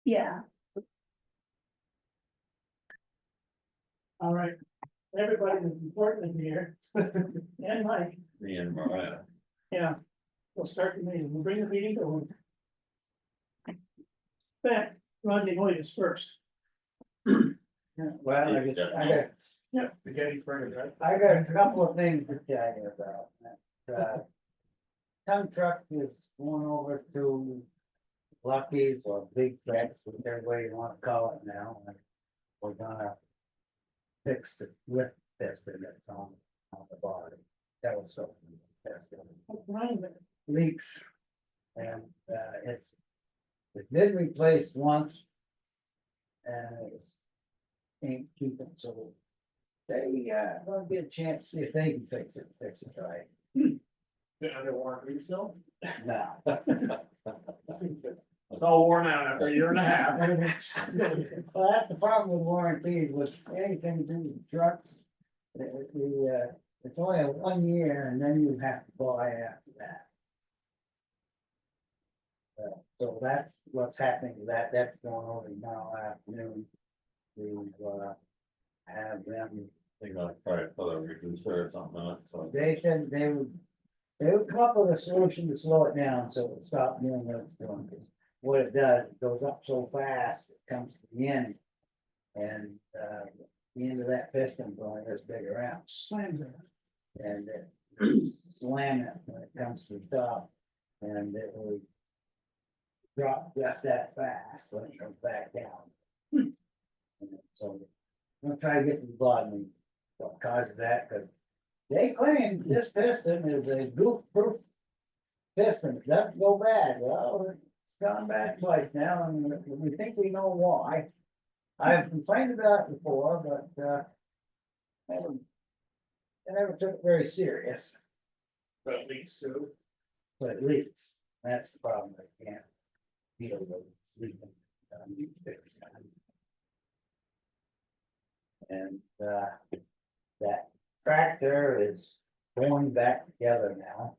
Yeah, All right, everybody that's important in here, and Mike, Me and Mariah. yeah, we'll start the meeting, we'll bring the meeting to order. Back, Rodney Hoyt is first. Well, Yeah, the Gettysburg is right. I got a couple of things to tell you about. Ton truck is going over to Lucky's or Big Flex, whichever way you wanna call it now. And we're gonna fix the lift testing that's on the bottom. That was something testing leaks. And it's been replaced once. And it's ain't keeping, so they gonna get a chance to see if they can fix it right. Under warranty still? Now, It's all worn out after a year and a half. well, that's the problem with warranties, with anything to do with trucks. It's only a 1 year and then you have to buy after that. So that's what's happening to that, that's going over now afternoon. We have them, They're gonna try to put a reducer or something on it, so. they said they would come up with a solution to slow it down, so it stop doing what it's doing. 'Cause what it does, it goes up so fast, it comes to the end. And the end of that piston going this big around, Slams it. and it slam it when it comes to the top. And it will drop just that fast when it comes back down. And so I'm gonna try to get to the bottom of what causes that, because they claim this piston is a goof-proof piston, it doesn't go bad. Well, it's gone bad twice now, and we think we know why. I've complained about it before, but I never took it very serious, But at least too. but it leaks. That's the problem, I can't deal with it, it's leaking. Need to fix that. And that tractor is going back together now.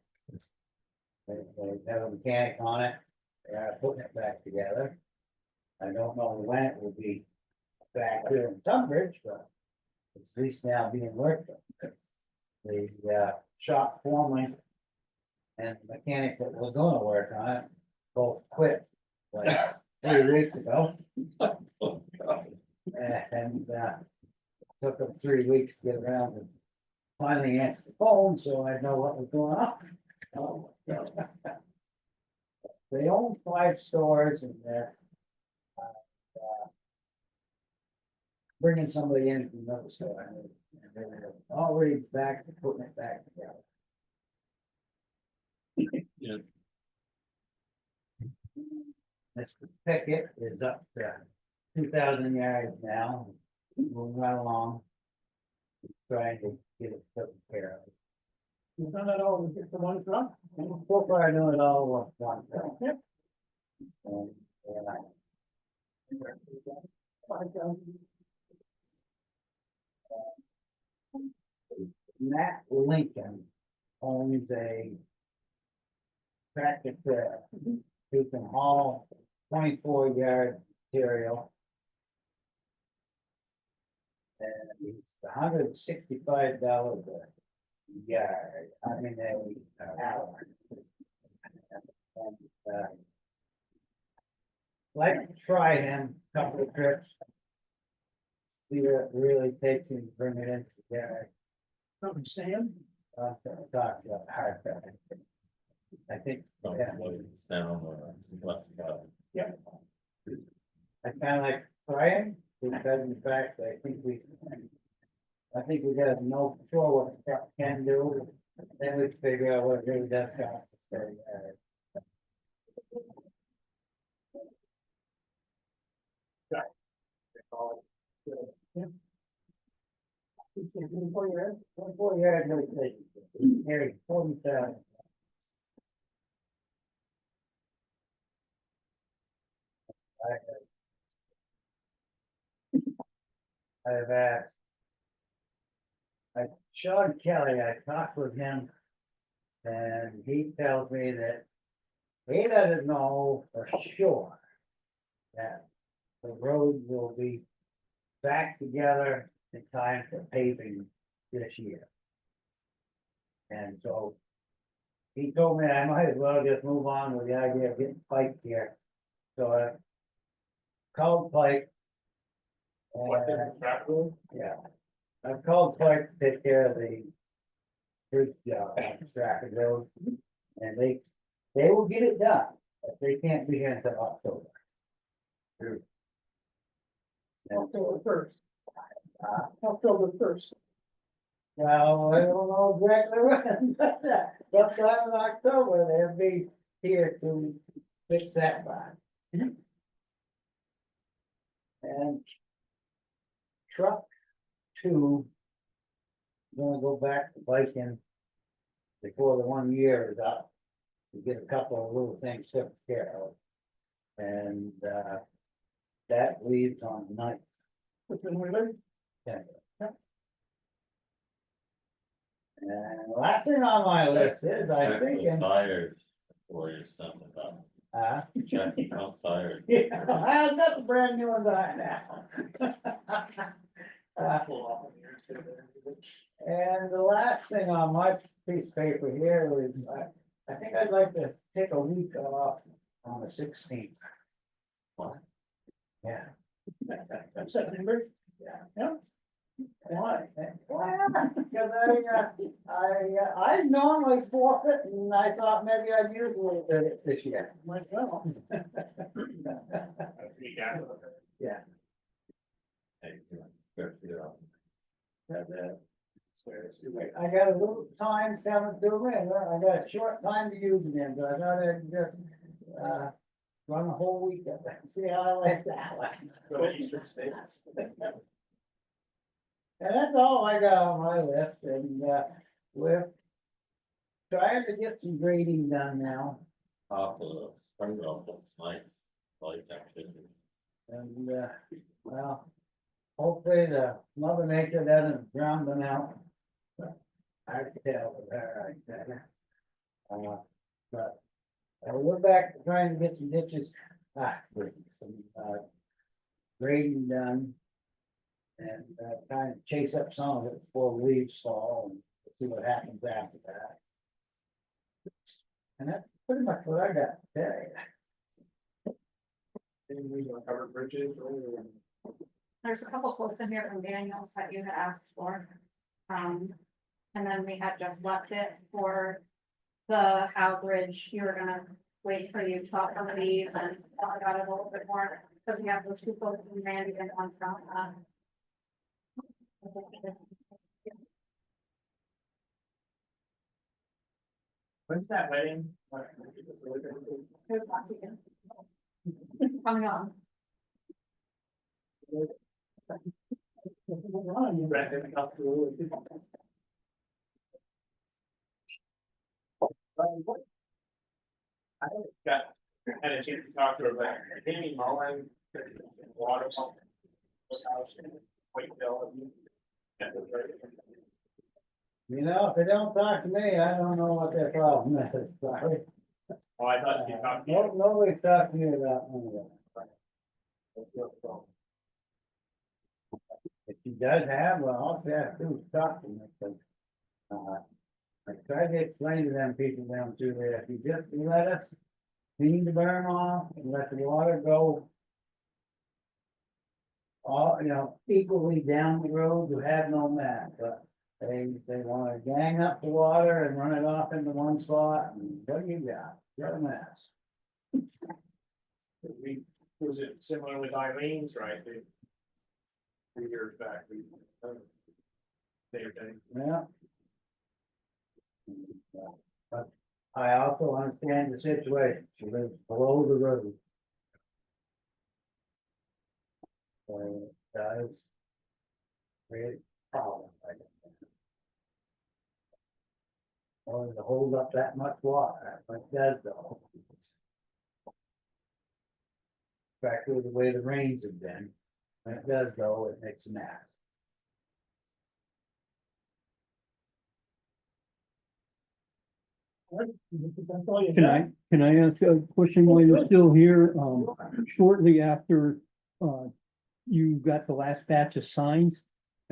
They have a mechanic on it, they are putting it back together. I don't know when it will be back here in Tunbridge, but it's at least now being worked on. The shop foreman and the mechanic that was gonna work on it both quit like 3 weeks ago. And took them 3 weeks to get around to finally answer the phone, so I know what was going on. Oh, my God. They own 5 stores and they're bringing somebody in from another store, and they're already back to putting it back together. Yeah. Mr. Pickett is up to 2,000 yards now, moving right along. Trying to get it taken care of. You've done that all with the one truck? So far, I know it all with one thing. Yep. And, Matt Lincoln owns a tractor trailer, who can haul 24-yard material. And it's $165 a yard, I mean, an hour. And like to try him a couple of trips. See what it really takes him to bring it into the yard. From Sam? Talk about hard time. I think, Don't yeah, know if it's down or left about it. I kinda like trying, because in fact, I think we gotta know for sure what the truck can do, then we can figure out what it really does cost. Before you had no place, Harry, 47. I've asked. Sean Kelly, I talked with him. And he tells me that he doesn't know for sure that the road will be back together in time for paving this year. And so he told me I might as well just move on with the idea of getting pipe here. So I called Pike. Yeah, I've called Pike to take care of the bridge job on Stratford Road. And they will get it done, but they can't be here until October. And October first. Uh, October first. Well, I don't know exactly when, but sometime in October, they'll be here to fix that line. And truck two, gonna go back to biking before the 1 year is up. To get a couple of little things taken care of. And, that leaves on the ninth. Within we live. Yeah. And the last thing on my list is, I Check think, the tires before you send it up. Check the tires. yeah, I've got the brand new ones on now. And the last thing on my piece of paper here is, I think I'd like to take a week off on the 16th. Yeah. September. Yeah. Why? Because I normally forfeit, and I thought maybe I'd use a little bit this year. Might well. Yeah. Hey, start it up. I got a little time coming to me, and I got a short time to use them in, but I thought I'd just, run a whole week of it, see how I like that one. And that's all I got on my list, and, we're trying to get some grading done now, Top of the spring road looks nice, like activity. and, well, hopefully the mother nature doesn't drown them out. I can tell with her right there. But, we're back to trying to get some ditches, some, grading done. And, trying to chase up some of it before the leaves fall and see what happens after that. And that's pretty much what I got today. Cover bridges. There's a couple quotes in here from Daniels that you had asked for. And then we had just left it for the Howe Bridge. You were gonna wait till you talk some of these and talk about it a little bit more, because we have those two quotes from Randy and one from, When's that wedding? here's last weekend. Coming on. I got, had a chance to talk to her, but Amy Mullen, water pump. You know, if they don't talk to me, I don't know what their problem is, sorry. Oh, I thought you talked to No, you. nobody's talked to me about any of that. If she does have, well, all she has to do is talk to me, because, I tried to explain to them people down through there, if you just let us clean the burn off and let the water go all, equally down the road, you have no map, but they wanna gang up the water and run it off into one spot, and what do you got? You're a mess. Was it similar with Eileen's, right? 3 years back, same thing. Yeah. But I also understand the situation, she lives below the road. So, guys. Great problem, I guess. Only to hold up that much water, but it does though. Especially the way the rains have been, when it does go, it makes a mess. Can I ask a question while you're still here? Shortly after you got the last batch of signs.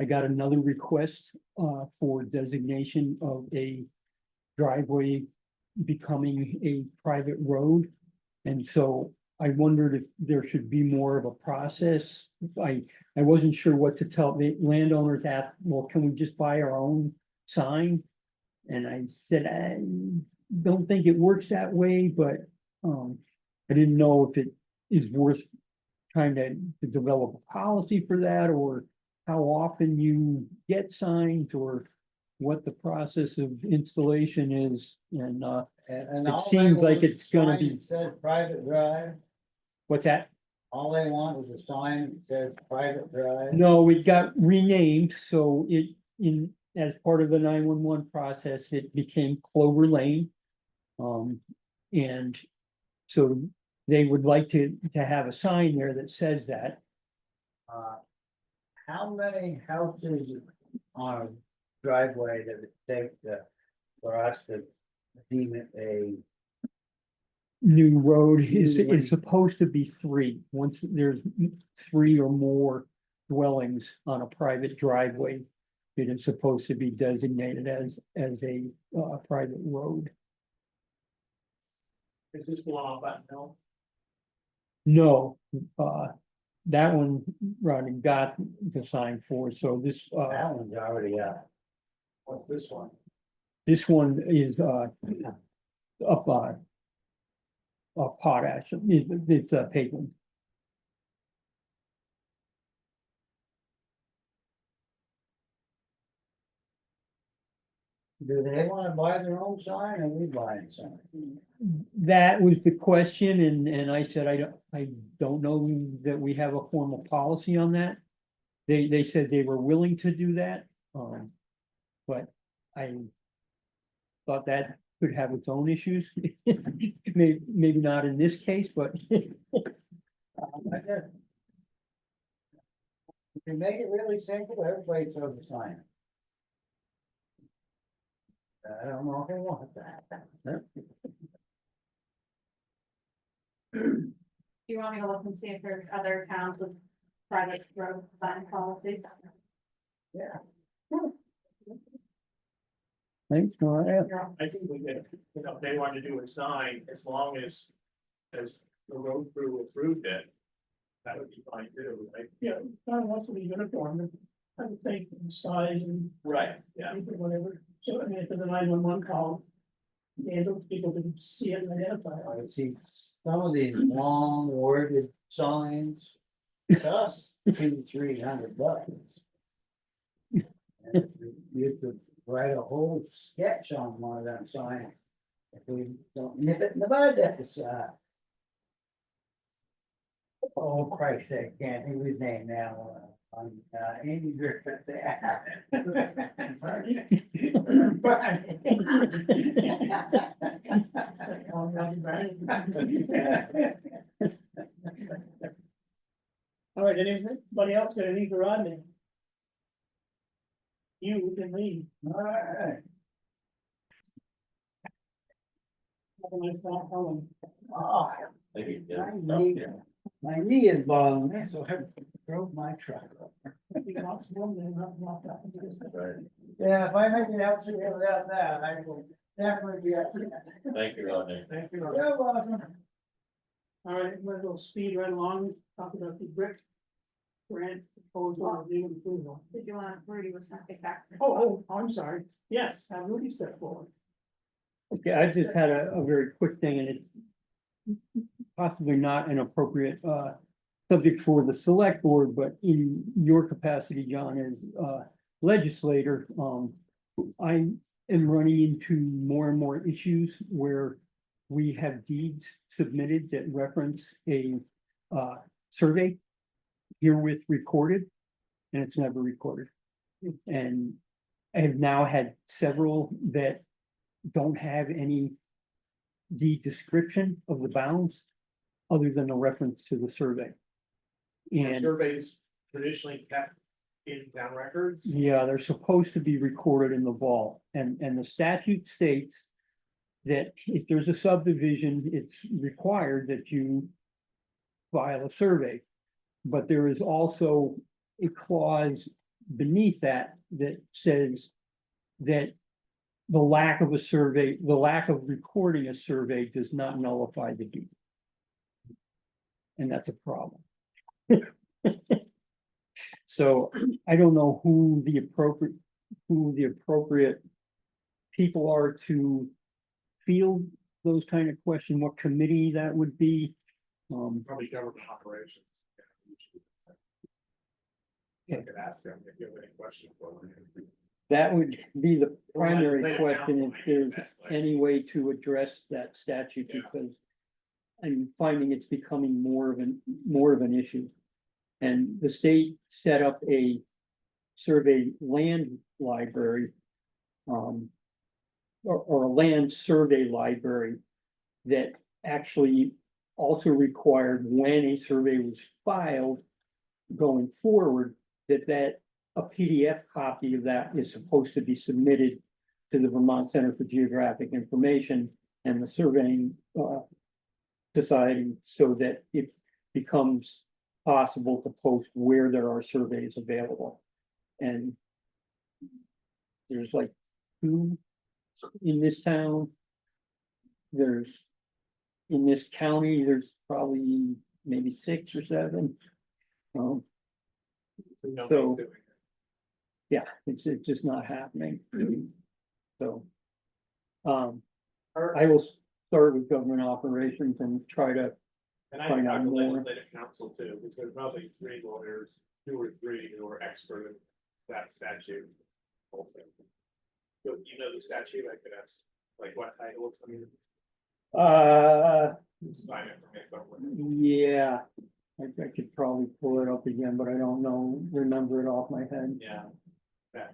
I got another request, for designation of a driveway becoming a private road. And so I wondered if there should be more of a process. I wasn't sure what to tell, the landowners asked, well, can we just buy our own sign? And I said, I don't think it works that way, but, I didn't know if it is worth trying to develop a policy for that, or how often you get signs, or what the process of installation is, and, And It all seems they like want is it's a gonna sign be- that says private drive, what's that? all they want is a sign that says private drive. No, it got renamed, so as part of the 911 process, it became Clover Lane. And so they would like to have a sign there that says that. Uh, How many houses on a driveway that it take for us to deem it a, New road is New lane. supposed to be three, once there's three or more dwellings on a private driveway. It is supposed to be designated as a private road. Is this one off that hill? No, that one Ronnie got the sign for, so that one's already up. What's this one? this one is, up, potash, it's pavement. Do they wanna buy their own sign or we buying sign? That was the question, and I said, I don't know that we have a formal policy on that. They said they were willing to do that, but I thought that could have its own issues. Maybe not in this case, but I guess. You can make it really simple, everybody throws a sign. I don't know if they want that. Do you want me to look and see if there's other towns with private road design policies? Yeah. thanks, Maria. I think we could, if they wanted to do a sign, as long as the road crew approved it. That would be fine too, right? Yeah, God wants to be uniform, I would think size and Right, yeah. whatever, so I mean, if the 911 call. And those people can see it and identify it. I see some of these long worded signs, cost $200-300. And you could write a whole sketch on one of them signs. If we don't nip it in the bud at the side. Oh, Christ, I can't think of his name now, Andy Griffith there. All right, anybody else got any for Rodney? You can leave. All right. Have a nice walk home. Oh, Maybe, my knee is bothering me, so I drove my truck over. You can walk home, then walk up. Right. Yeah, if I make it out through here without that, I will definitely be up there. Thank you, Rodney. Thank you. You're welcome. All right, we're gonna speed right along, talk about the brick. Grant proposal review and approval. Did you want, Rudy was gonna take back? Oh, I'm sorry. Yes, have Rudy step forward. Okay, I just had a very quick thing, and it's possibly not an appropriate subject for the select board, but in your capacity, John, as legislator, I am running into more and more issues where we have deeds submitted that reference a survey herewith recorded, and it's never recorded. And I have now had several that don't have any deed description of the bounds other than a reference to the survey. And Surveys traditionally kept in town records. yeah, they're supposed to be recorded in the vault, and the statute states that if there's a subdivision, it's required that you file a survey. But there is also a clause beneath that that says that the lack of a survey, the lack of recording a survey does not nullify the deed. And that's a problem. So I don't know who the appropriate people are to field those kind of questions, what committee that would be. Probably government operations. I could ask them if you have any questions for them. That would be the Or like primary legislative question, council if might be the there's best way. any way to address that statute, Yeah. because I'm finding it's becoming more of an issue. And the state set up a survey land library, or a land survey library that actually also required when a survey was filed going forward, that a PDF copy of that is supposed to be submitted to the Vermont Center for Geographic Information and the Surveying Society, so that it becomes possible to post where there are surveys available. And there's like 2 in this town. There's, in this county, there's probably maybe 6 or 7. Nobody's So- doing it. Yeah, it's just not happening. So. I will start with government operations and try to, And I find out talked to more. legislative council too, because there's probably 3 lawyers, 2 or 3 who are expert in that statute. Also. So you know the statute, I could ask, like what title it's under. It's fine for me, somewhere. yeah. I could probably pull it up again, but I don't remember it off my head. Yeah. Okay.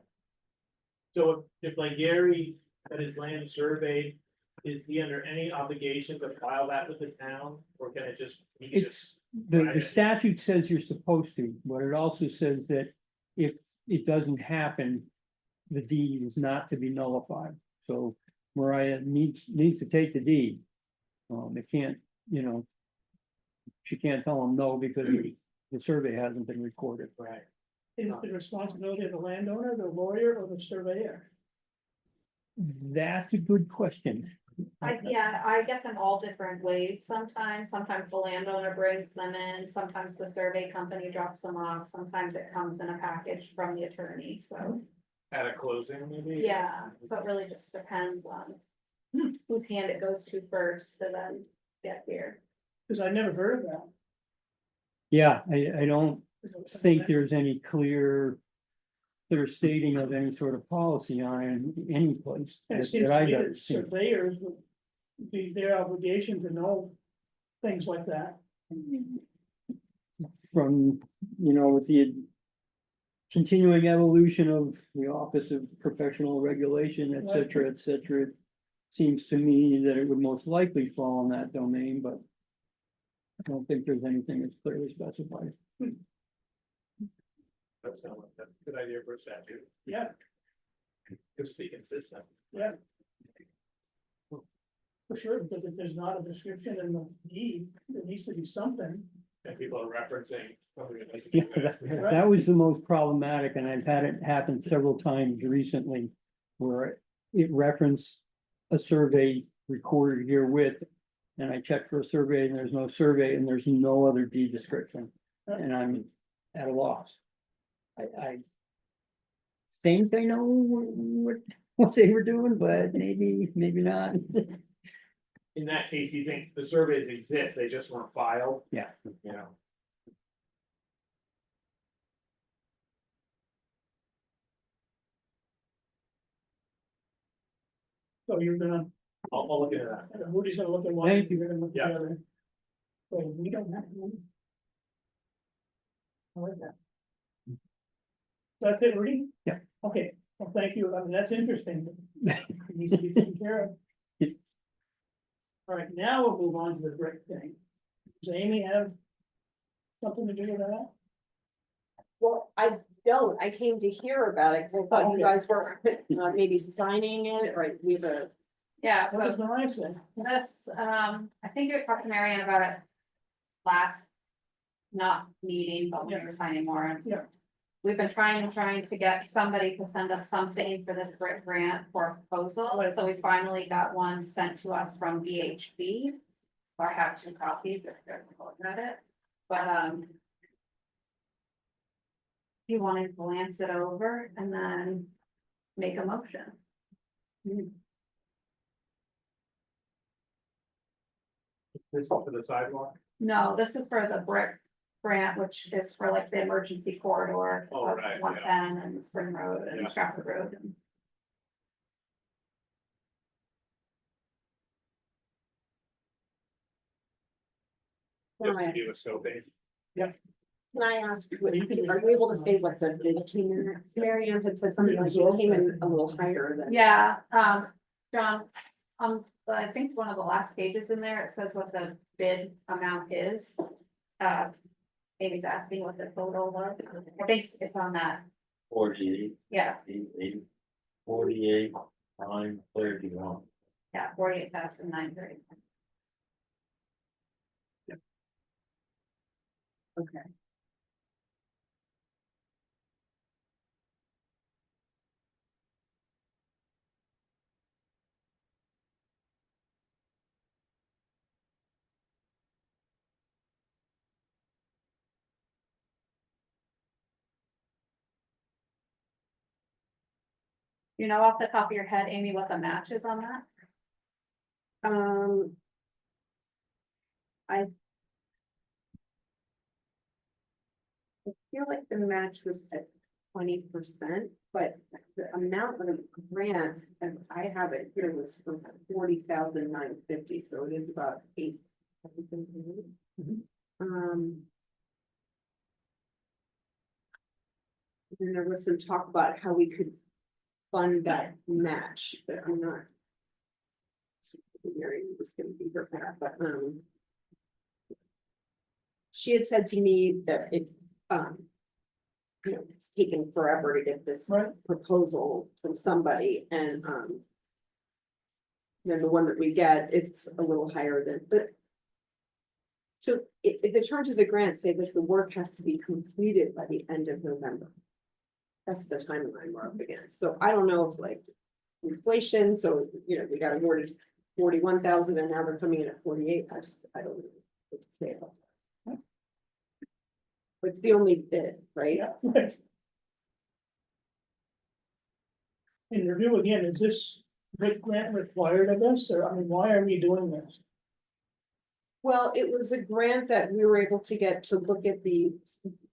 So if like Gary had his land surveyed, is he under any obligation to file that with the town, or can it just? he can just- The statute says you're supposed to, but it also says that if it doesn't happen, the deed is not to be nullified. So Mariah needs to take the deed. It can't, she can't tell him no because the survey hasn't been recorded. Right. Is it the responsibility of the landowner, the lawyer, or the surveyor? That's a good question. I get them all different ways. Sometimes the landowner brings them in, sometimes the survey company drops them off, sometimes it comes in a package from the attorney, so. At a closing, maybe? Yeah, so it really just depends on whose hand it goes to first to then get here. Because I never heard of that. Yeah, I don't think there's any clear stating of any sort of policy on it in any place And it that seems to I've me ever that seen. surveyors would be their obligation to know things like that. From, with the continuing evolution of the Office of Professional Regulation, et cetera, et cetera. It seems to me that it would most likely fall in that domain, but I don't think there's anything that's clearly specified. That's a good idea for a statute, Yeah, just be consistent. yeah. For sure, because if there's not a description in the deed, there needs to be something. And people are referencing something that needs to Yeah, be fixed. that was the most problematic, and I've had it happen several times recently where it referenced a survey recorded herewith. And I checked for a survey and there's no survey and there's no other deed description, and I'm at a loss. I think I know what they were doing, but maybe not. In that case, do you think the surveys exist, they just weren't filed? Yeah. You know, So you're gonna, I'll look into that. Woody's gonna look at one. Thank you. You're gonna look at Yeah. the other. So we don't have one. I like that. That's it, Rudy? Yeah. Okay, well, thank you. I mean, that's interesting. It needs to be taken care of. All right, now we'll move on to the brick thing. Does Amy have something to do with that? Well, I don't, I came to hear about it, because I thought Okay. you guys were maybe signing it, or we were. Yeah, What so does Mariah say? this, I think you talked to Marianne about it last not meeting, but we Yeah. were signing warrants. Yeah. We've been trying to get somebody to send us something for this brick grant for a proposal, Right. so we finally got one sent to us from VHB. I have 2 copies if they're looking at it, but. You want to glance it over and then make a motion. This is for the sidewalk. No, this is for the brick grant, which is for like the emergency corridor Oh, of right, yeah. 110 and Spring Road Yeah. and Stratford Road. and- Just to give us scoping. Can I ask, are you able to say what the bid came in? at? Mary Ann had said something like it came in a little higher than. Yeah, John, I think one of the last pages in there, it says what the bid amount is. Amy's asking what the total was. I think it's on that, 48, yeah, 80, 48, 931. 48,930. Okay. You know off the top of your head, Amy, what the match is on that? I feel like the match was at 20%, but the amount of the grant, as I have it here, was for 40,950, so it is about 8. Um. Then there was some talk about how we could fund that match, but I'm not. Mary was gonna be her back, but, she had said to me that it, you know, it's taken forever to get this Right. proposal from somebody and, then the one that we get, it's a little higher than, but. So if the terms of the grant say that the work has to be completed by the end of November. That's the timeline we're up against, so I don't know if like inflation, so, you know, we got awarded 41,000 and now they're coming in at 48, I don't know what to say about that. But it's the only bid, right? Yeah, right. In review again, is this big grant required of us, or, I mean, why are we doing this? Well, it was a grant that we were able to get to look at the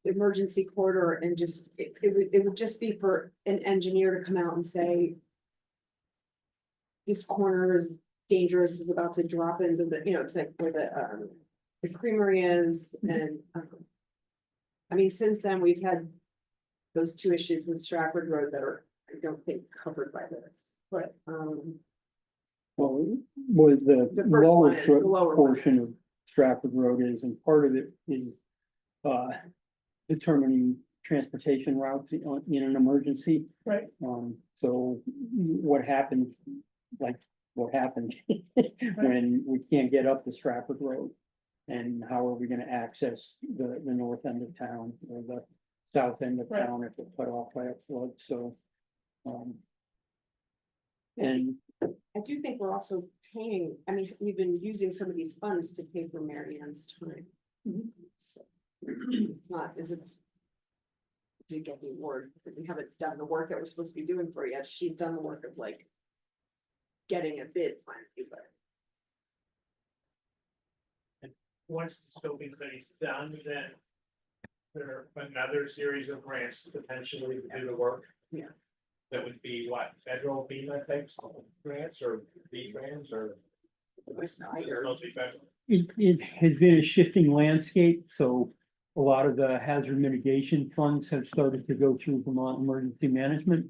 emergency corridor and just, it would just be for an engineer to come out and say. This corner is dangerous, is about to drop into the, you know, it's like where the creamery is and. I mean, since then, we've had those 2 issues with Stratford Road that are, I don't think, covered by this, but, Well, was the The first one is the lowest lower one. portion of Stratford Road is, and part of it is determining transportation routes in an emergency. Right. So what happened, like what happened when we can't get up the Stratford Road? And how are we gonna access the north end of town or the south end of Right. town if we're cut off by a flood, so. And I do think we're also paying, I mean, we've been using some of these funds to pay for Mary Ann's time. So, it's not as if. Did get the award, but we haven't done the work that we're supposed to be doing for her yet, she's done the work of like. Getting a bid finally, but. Once the scoping study's done, then there are another series of grants potentially to do the work. Yeah. That would be what, federal FEMA types of grants or V-Trans or? Either. Mostly federal. it has been a shifting landscape, so a lot of the hazard mitigation funds have started to go through Vermont Emergency Management.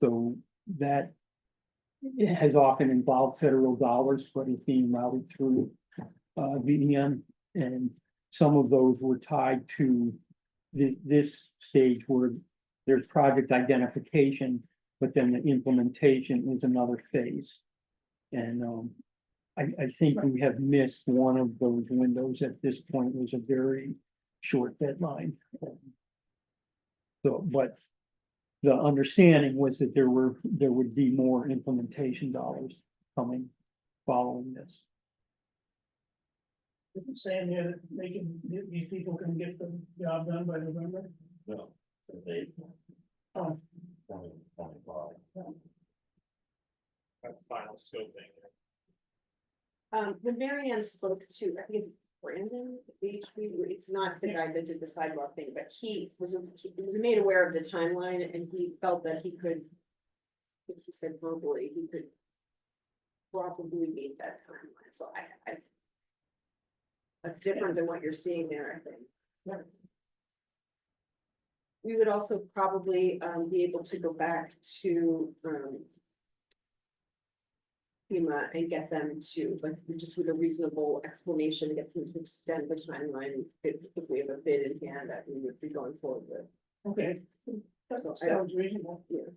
So that it has often involved federal dollars, but is being routed through VEM, and some of those were tied to this stage where there's project identification, but then the implementation is another phase. And I think we have missed one of those windows at this point. It was a very short deadline. So, but the understanding was that there would be more implementation dollars coming following this. It's saying here that these people can get the job done by November. No, so they, Oh, 2025. That's final scoping. When Mary Ann spoke to, I think it's Brandon, HB, it's not the guy that did the sidewalk thing, but he was made aware of the timeline and he felt that he could. I think he said verbally, he could probably meet that timeline, so I. That's different than what you're seeing there, I think. Yeah. We would also probably be able to go back to FEMA and get them to, like, just with a reasonable explanation, get them to extend the timeline if we have a bid in hand that we would be going forward with. okay. That So sounds reasonable. Yes.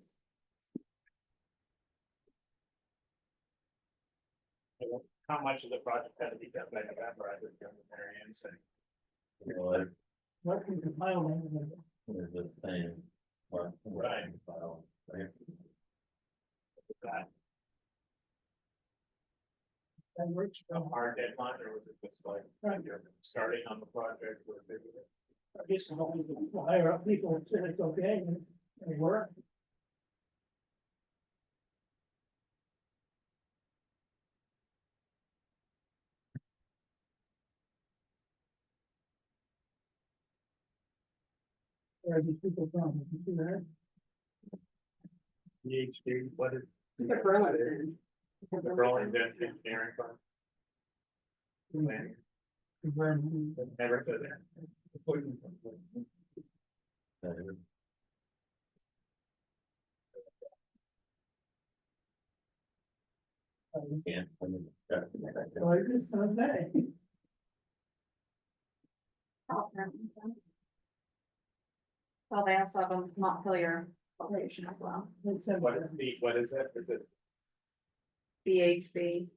How much of the project had to be done by November, I would go with Mary Ann saying. You know, like, What can compile them? there's the same. Right. File, right? That That works. a hard deadline, or was it just like, Right. you're starting on the project with it? I guess the higher up people said it's okay and it worked. Where are these people from? You see that? PhD, what is The Burlington. the Burlington engineering firm? Planning. Never said that. Can't. So I just don't say. Well, they also have a Montpelier location as well, It said What is what is it? Is it? BHB.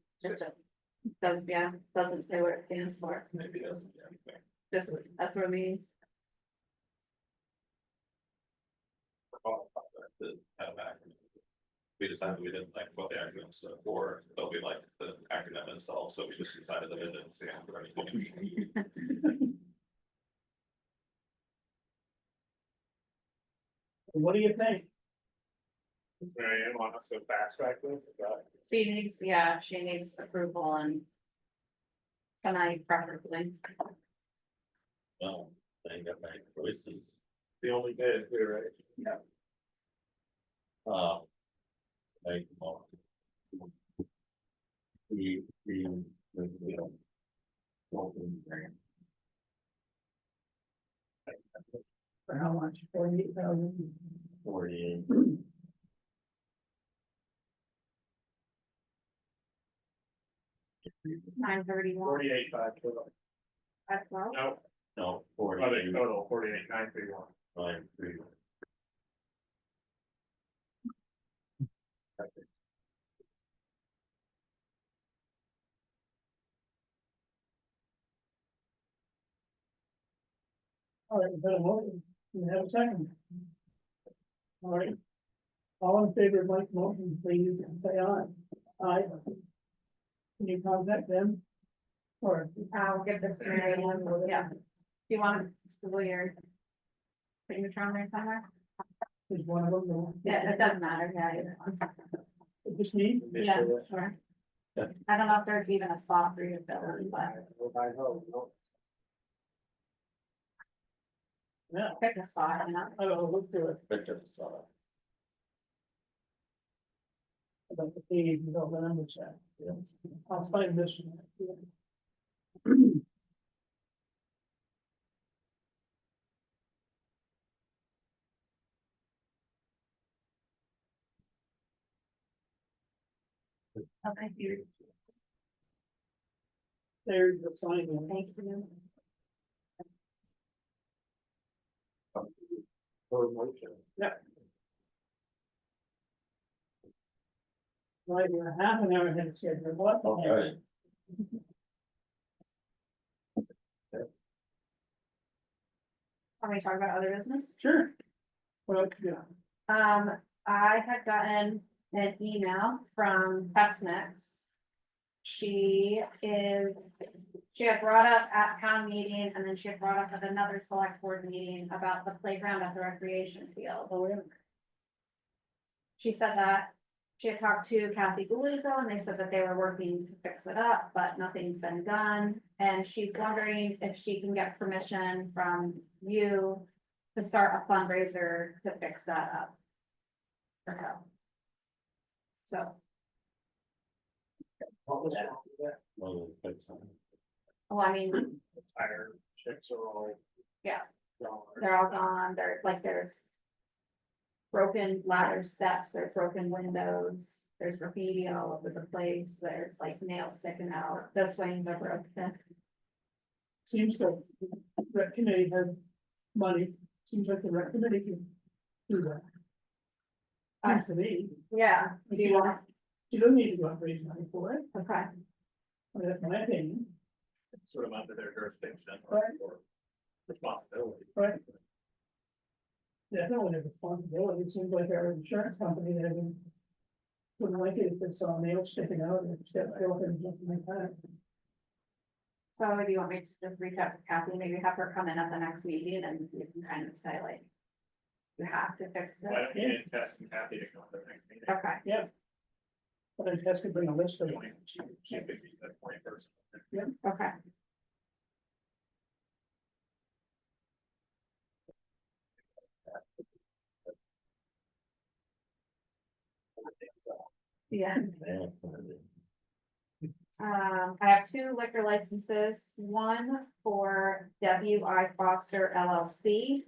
Does, yeah, doesn't say what it stands for, Maybe it doesn't. just, that's what it means. We decided we didn't like what the acronym stood for, but we liked the acronym itself, so we just decided that it didn't stand for anything. What do you think? Mary Ann want us to fast track this? Is that- She needs, yeah, she needs approval and tonight preferably. Well, they ain't got many choices. The only bid here, right? Make them all. We don't. Open grant. For how much? 48,000? 48. $931. 48,500. That's well. No, No, oh, they 48. total 48,931. 931. All right, better motion. You have a second. All right. All in favor of Mike's motion, please say aye. Aye. Can you contact them? Or, I'll give this to Mary Ann, yeah. Do you want to do your signature on there somewhere? is one of them? No? Yeah, it doesn't matter, yeah, either one. Just me? Yeah, Initial. sure. I don't know if there's even a spot for you to fill in, but I hope, no. Yeah, pick a spot, you know. I don't know, look through it. Picture, so. About the page, you know, the number check. Yeah. I'll find this one. Oh, thank you. There's the sign. Thank you. Or motion. Right, we're half an hour ahead of schedule. What? the heck? Okay. Want me to talk about other business? Sure. What else you got? I had gotten an email from Testnex. She had brought up at town meeting, and then she had brought up at another select board meeting about the playground at the recreation field. Oh, yeah. She said that she had talked to Kathy Galuso, and they said that they were working to fix it up, but nothing's been done. And she's wondering if she can get permission from you to start a fundraiser to fix that up. Herself. So, What was that? Well, it's, well, I mean, Tire checks are all. Yeah. gone. they're all gone, there's broken ladder steps, there's broken windows, there's graffiti all over the place, there's like nails sticking out, those swings are broken. Seems like the rec committee has money, seems like the rec committee can do that. Seems to me, Yeah, do you want, you don't need to go out and raise money for it, okay, I mean, that's my opinion, It's sort of under their jurisdiction Right. or responsibility. right? That's not their responsibility, it seems like our insurance company, they wouldn't like it if it's all nails sticking out and it's got broken, or something like that. so do you want me to just reach out to Kathy, maybe have her come in at the next meeting and you can kind of say like. You have to fix Why it, don't you get Tess and Kathy to come to the next meeting? okay, But then Tess could bring a list of them. She could be the point person. okay. Yeah. yeah, I have two liquor licenses, one for W.I. Foster LLC.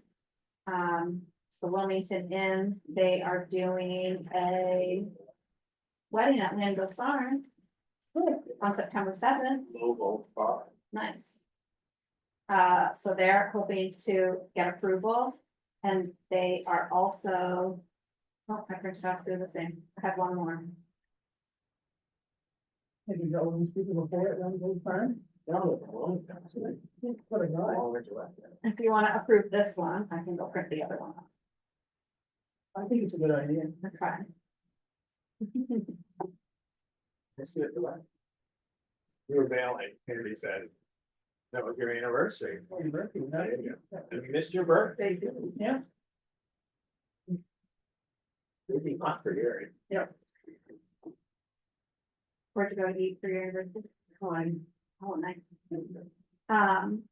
It's the Wilmington Inn, they are doing a wedding at Lando's Farm on September 7th, Local bar. nice. So they're hoping to get approval, and they are also, oh, I printed out, they're the same, I have one more. Maybe go and people before it, then go fine. What a guy. If you wanna approve this one, I can go print the other one. I think it's a good idea. Okay. Let's do it. You were bailing, Kennedy said. That was your anniversary. There you go. You missed your birthday too. Yeah, Busy month for you. Where'd you go to eat for your anniversary? fine. Oh, nice. And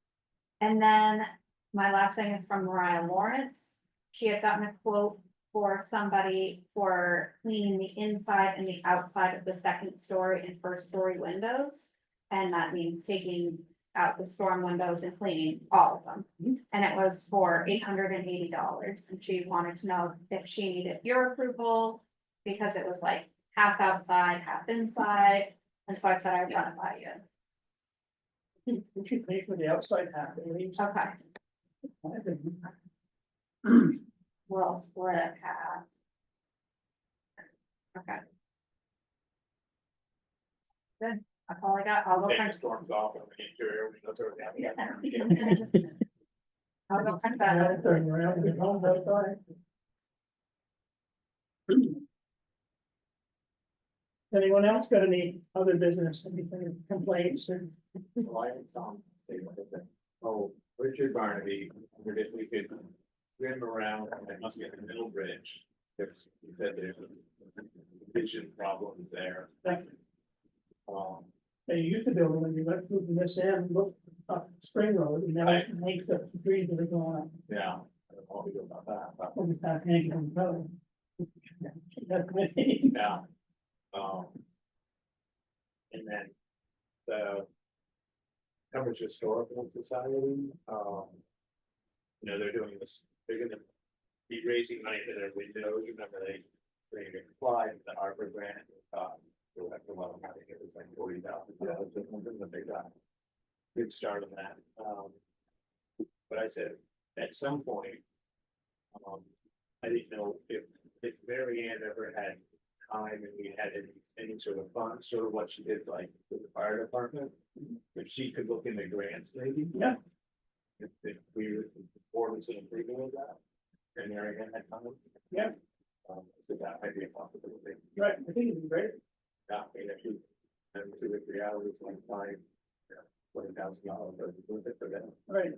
then my last thing is from Mariah Lawrence. She had gotten a quote for somebody for cleaning the inside and the outside of the second story and first story windows. And that means taking out the storm windows and cleaning all of them. And it was for $880. And she wanted to know if she needed your approval, because it was like half outside, half inside. And so I said I would run it by you. We should pay for the outside half at least. Okay, I think. we'll split it half. Okay. Good, that's all I got. I'll go Take the print. storms off and the interior windows are down. Yeah. I'll go print that. Yeah, turn around and get home outside. Anyone else got any other business, anything complaints or? Oh, Richard Barnaby, wondered if we could rim around, it must be at the middle bridge. There's, he said there's vision problems there. They used to build when you went through from this end, look up Spring Road, and now Right. it makes up the trees that are going up. Yeah, I don't know what we do about that, but, When we start hanging on the road. That's me. yeah. And then the Tunbridge Historical Society, they're doing this, they're gonna be raising money for their windows, remember they applied for the Arbor grant, so after a while, I think it was like $40,000, or something that they got. Good start on that, but I said, at some point, I didn't know if Mary Ann ever had time and we had any sort of fund, sort of what she did like with the fire department. If she could look into grants maybe. Yeah. If we were, board was in agreement with that. And there again, that time. Yeah. So that might be a possibility. Right, I think it'd be great. Yeah, I mean, if you, and 2 or 3 hours, like $20,000, but it's worth it for them. Right,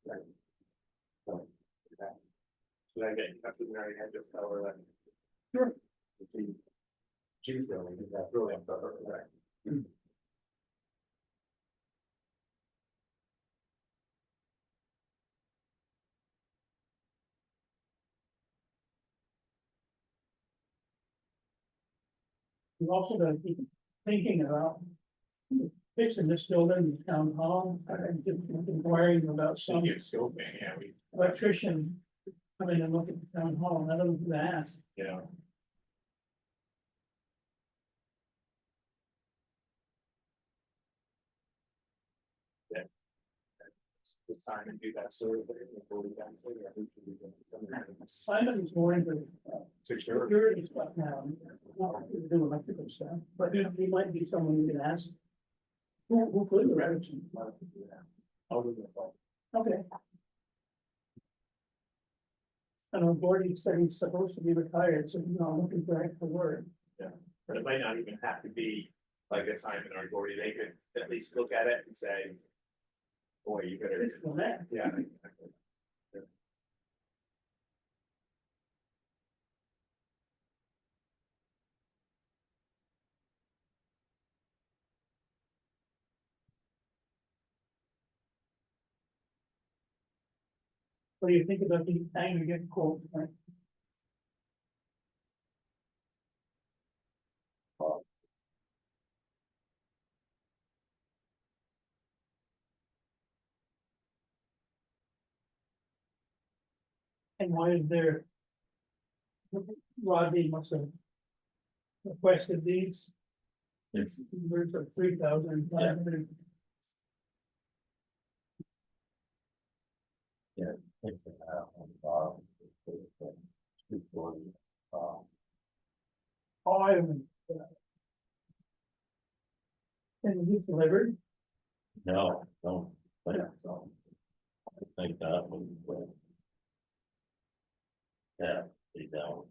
Right. So, yeah. Should I get in touch with Mary, I just tell her that. Sure. She's really, that's really up to her, right? we've also got to keep thinking about fixing this building, the town hall, and just inquiring about So some you scoping, yeah, we, electrician coming and look at the town hall, and I don't know who to ask. you know. Yeah. It's time to do that sort of thing before we can say, I think we can. Simon is more into Secure. security stuff now, not to do electrical stuff, but he might be someone you can ask. Who could the reference? Okay. I know Gordy said he's supposed to be retired, so he's not looking for extra work. But it might not even have to be like a Simon or Gordy, they could at least look at it and say. Boy, you better. It's the next. Yeah. What do you think about the aggregate quote? Right? And why is there? Rodney must have requested these. It's, Words of 3,500. it's, um, Oh, I don't. And he delivered. no, don't, think so. I think that was, yeah, they don't.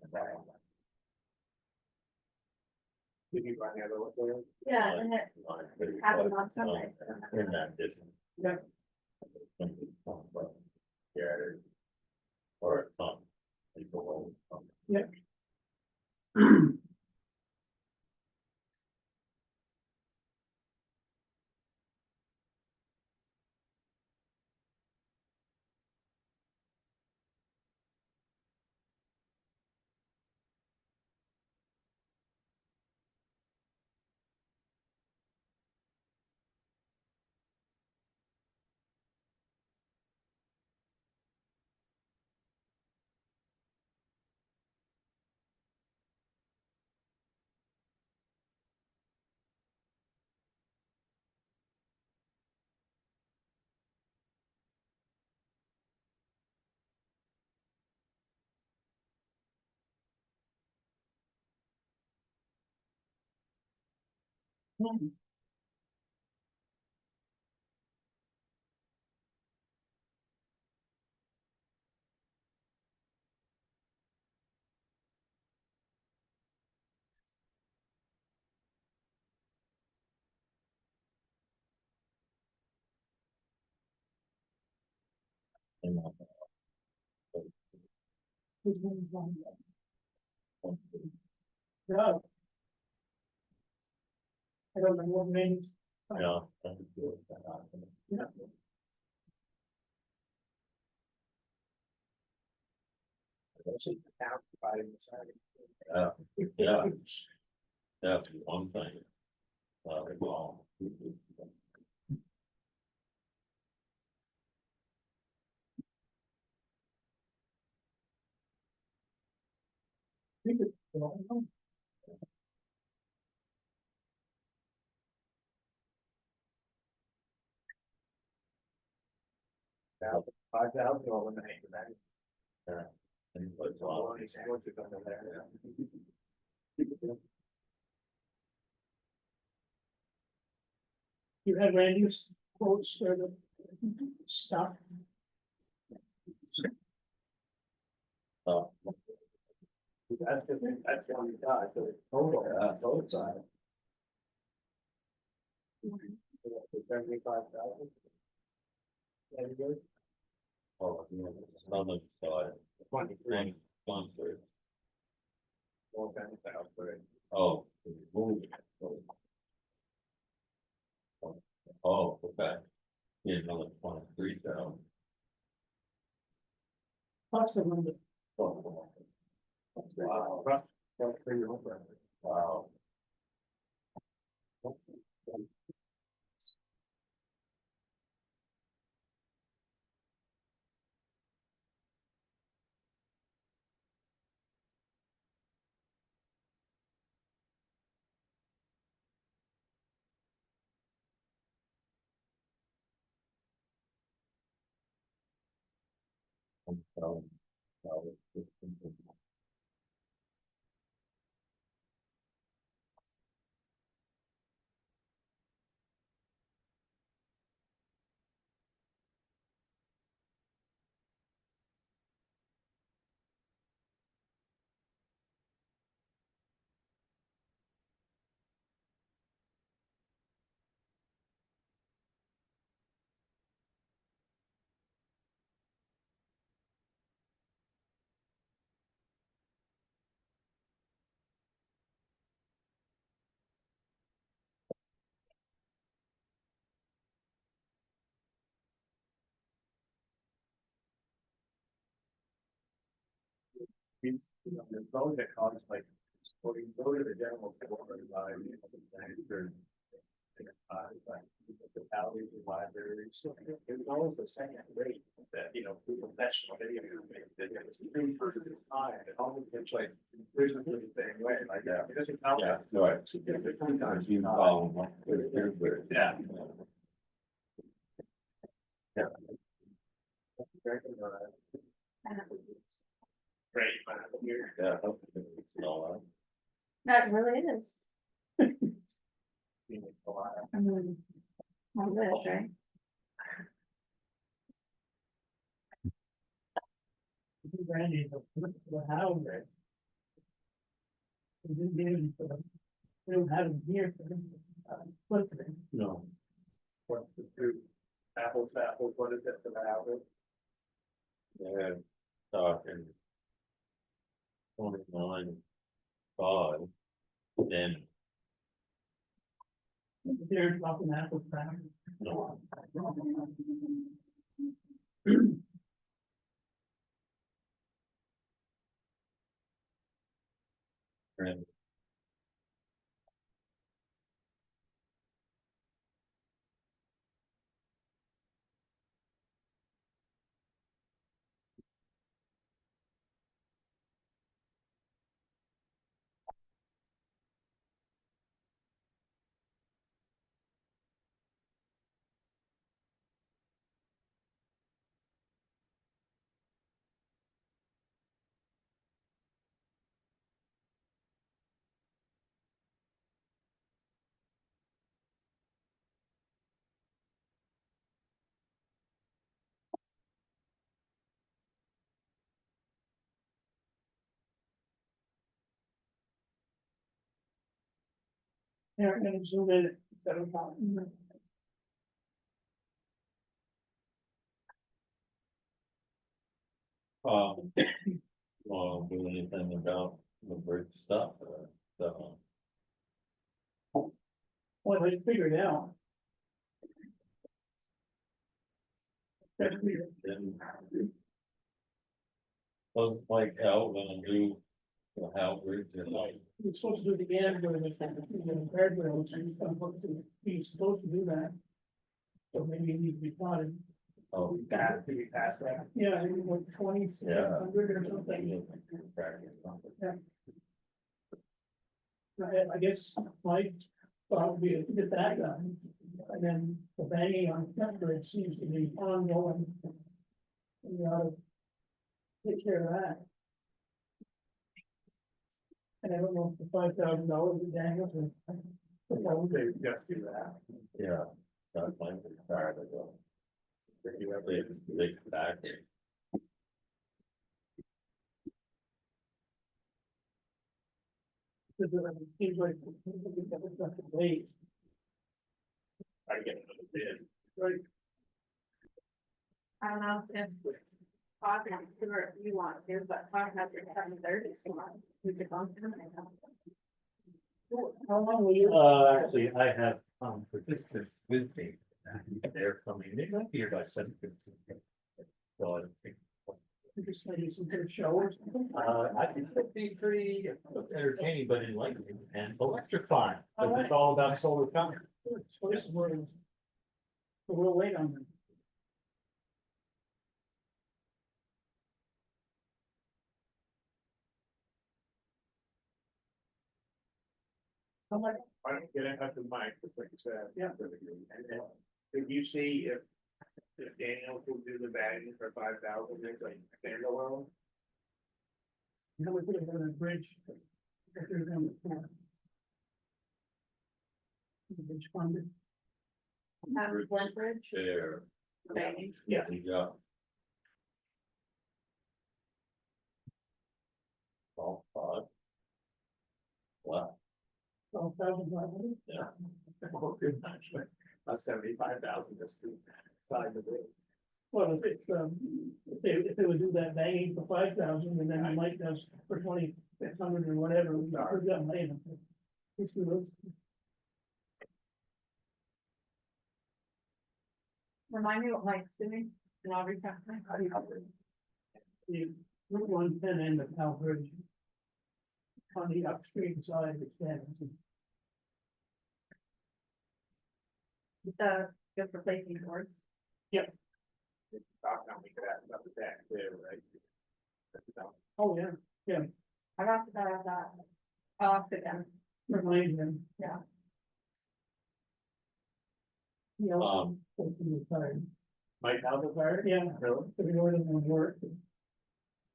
Did you find the other one there? Yeah, and it happened on Sunday. In that distance. Yeah. Yeah. Or some. People. Yeah. I don't know what names. Yeah. Yeah. Out by the side. Yeah. That's one thing. Well. Now, 5,000 or when they make that. Yeah. And it's All all, only sandwiches under there. You have Randy's quotes for the stuff. That's the thing, that's one you got, so it's total, both sides. 75,000. Very good. Oh, you know, it's on the side. 23. One third. More than 1,000. Oh, move. Oh, okay. Here's another 23,000. Plus the one that Wow. That's pretty over. Wow. He's, the vote that costs like, well, you go to the general store and buy, it's like, the alleys and libraries, it was always the same rate that, professional video, that it was 3 versus 5, it always gets like, there's the same way, like, it doesn't count. Yeah, right. You follow. Yeah. Great, but here. Yeah. It's all That really is. you know, a lot of- I mean, I wish, right? Randy, the how that. We didn't get him for them. We don't have him here for them. Footprint. No. What's the two? Apples, what is it for the apples? They're talking. 29. 5. Then. They're talking apples back. No. And They're gonna zoom in. Better not. well, do anything about the bridge stuff or so. Well, they figured it out. That's weird. Then. Was like hell gonna do the how bridge and like. You're supposed to do it again, where the guardrails, and you're supposed to do that. So maybe it needs to be plotted. Oh, That, did we pass that? Yeah, I think like 2,600 or something. I guess my thought would be to get that done. And then the banging on Tunbridge seems to be ongoing. You ought to take care of that. And I don't know if the $5,000 is Daniel. They just do that. Yeah. That's like the start of the. Big factor. Seems like. Wait, I get another bid. right, I don't know if Todd wants to, or if you want to, but Todd has your 7:30, so we could go through it. how long will you? Actually, I have, participants with me, they're coming, they might be here by 7:15. So I think, Just maybe some kind of show or something? I think it'd be pretty entertaining, but enlightening and electrifying, because it's all about solar power. So this is where. So we'll wait on them. How much? I don't get in touch with Mike, just like you said. Yeah. And then, did you see if Daniel could do the bagging for 5,000, it's like standalone? You know, we put it on a bridge. If they're gonna, the bridge funded. Flintbridge, Chair. okay, Yeah. We got. All five. Wow, 12,500. yeah, Oh, good, actually, 75,000 just to side the road. Well, if it's, if they would do that banging for 5,000, and then they might just for 2,600 or whatever, we've got money. Let's do those. remind me what Mike's doing, and I'll reach out to him. The Route 110 end of Cal Bridge. On the upstream side, it's down. The, just replacing doors. Talk now, we could ask about the tax there, right? Oh, yeah, I got that, off again, remind them. yeah. Yeah. Um, Retired. Mike, how's the fire? Yeah, Really? so we know them on work.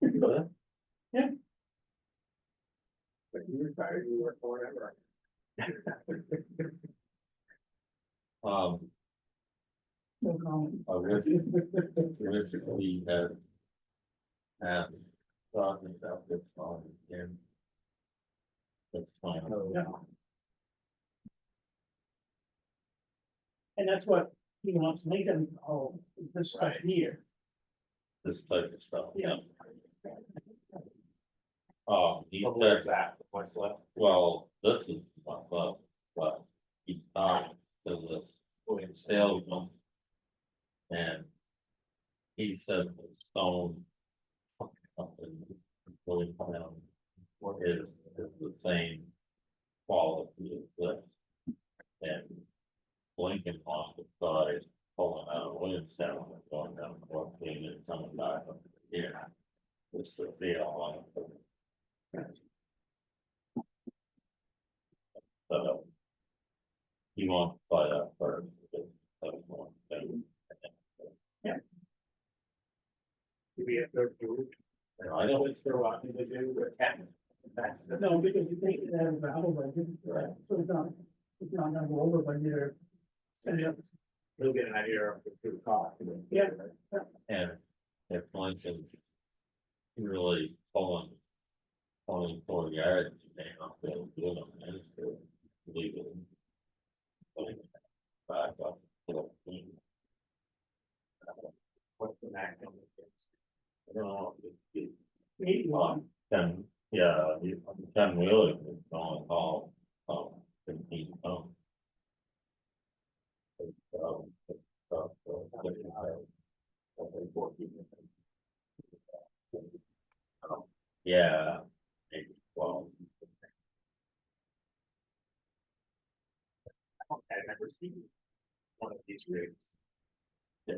good. But you retired, you work forever. No comment. I wish we had. Thought about this on again. That's fine. Yeah. And that's what he wants to make them, this stuff here. This type of stuff, Yeah. He Where's said, that, what's left? well, this is what's up, but he talked to this salesman. And he said the stone. Up in Williamstown is the same quality as this. And Lincoln on the side, pulling out of Williamstown, and going down North King and coming back up here. It's the deal on it. So. You want to find out first. Because that's one thing. Do we have to do? I know it's for what to do, but that's. No, because you think it has a battle budget, right? So it's not gonna go over budget or. You'll get an idea of the cost. Yeah. And if Lincoln really pulling for yards, you may not be able to do them, and it's to leave it. Back up. What's the maximum? I don't know. It's, 81. 10, yeah, 10 wheeler is going all, 15 tons. Yeah, maybe 12. I've never seen one of these rigs. Yeah,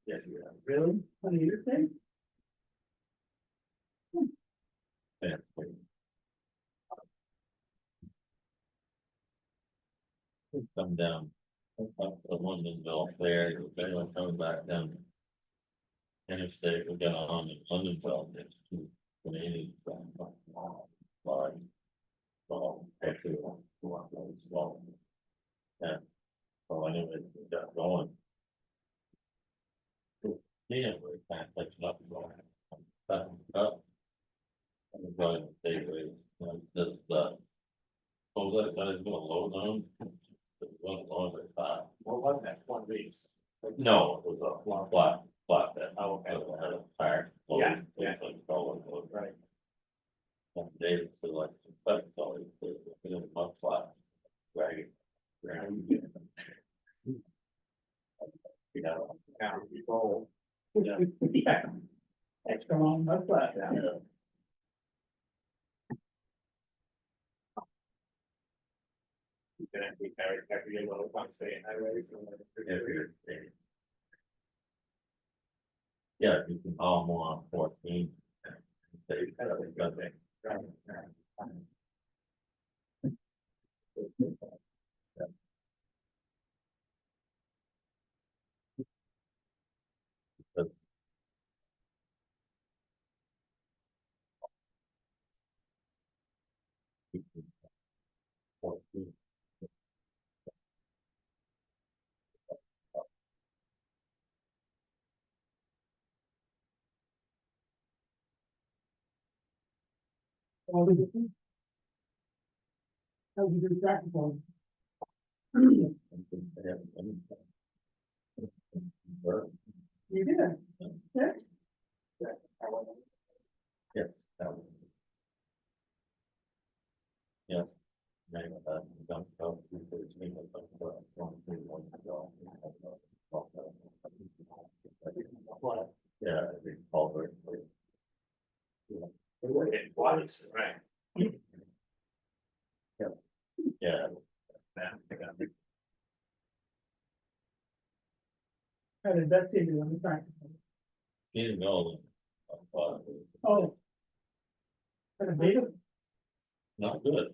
Yes, you have. Really? What do you think? Yeah. Come down, up the Londonville there, they were coming back down. Interstate, we got on in Londonville, it's two Canadian. But No, it was a flat bed. Oh, okay. So it had a tire. Yeah, yeah. Right. And David said like, but it's always, it's a much flat. Dragging. You know. Now, people, Yeah. Yeah. Extra long, mud flat, yeah. you can actually carry every little pump state highways. Yeah, you can haul more on 14. They- All the different. How you do practical? You did. Yeah. Yes. that was- Yeah. Name of that, dump truck, 213, dump truck, 131, yeah, I think Paul Bird. It was, right. Yeah. Yeah, I got it. How did that take you on the practical? Didn't know. Oh. Kind of big, Not good.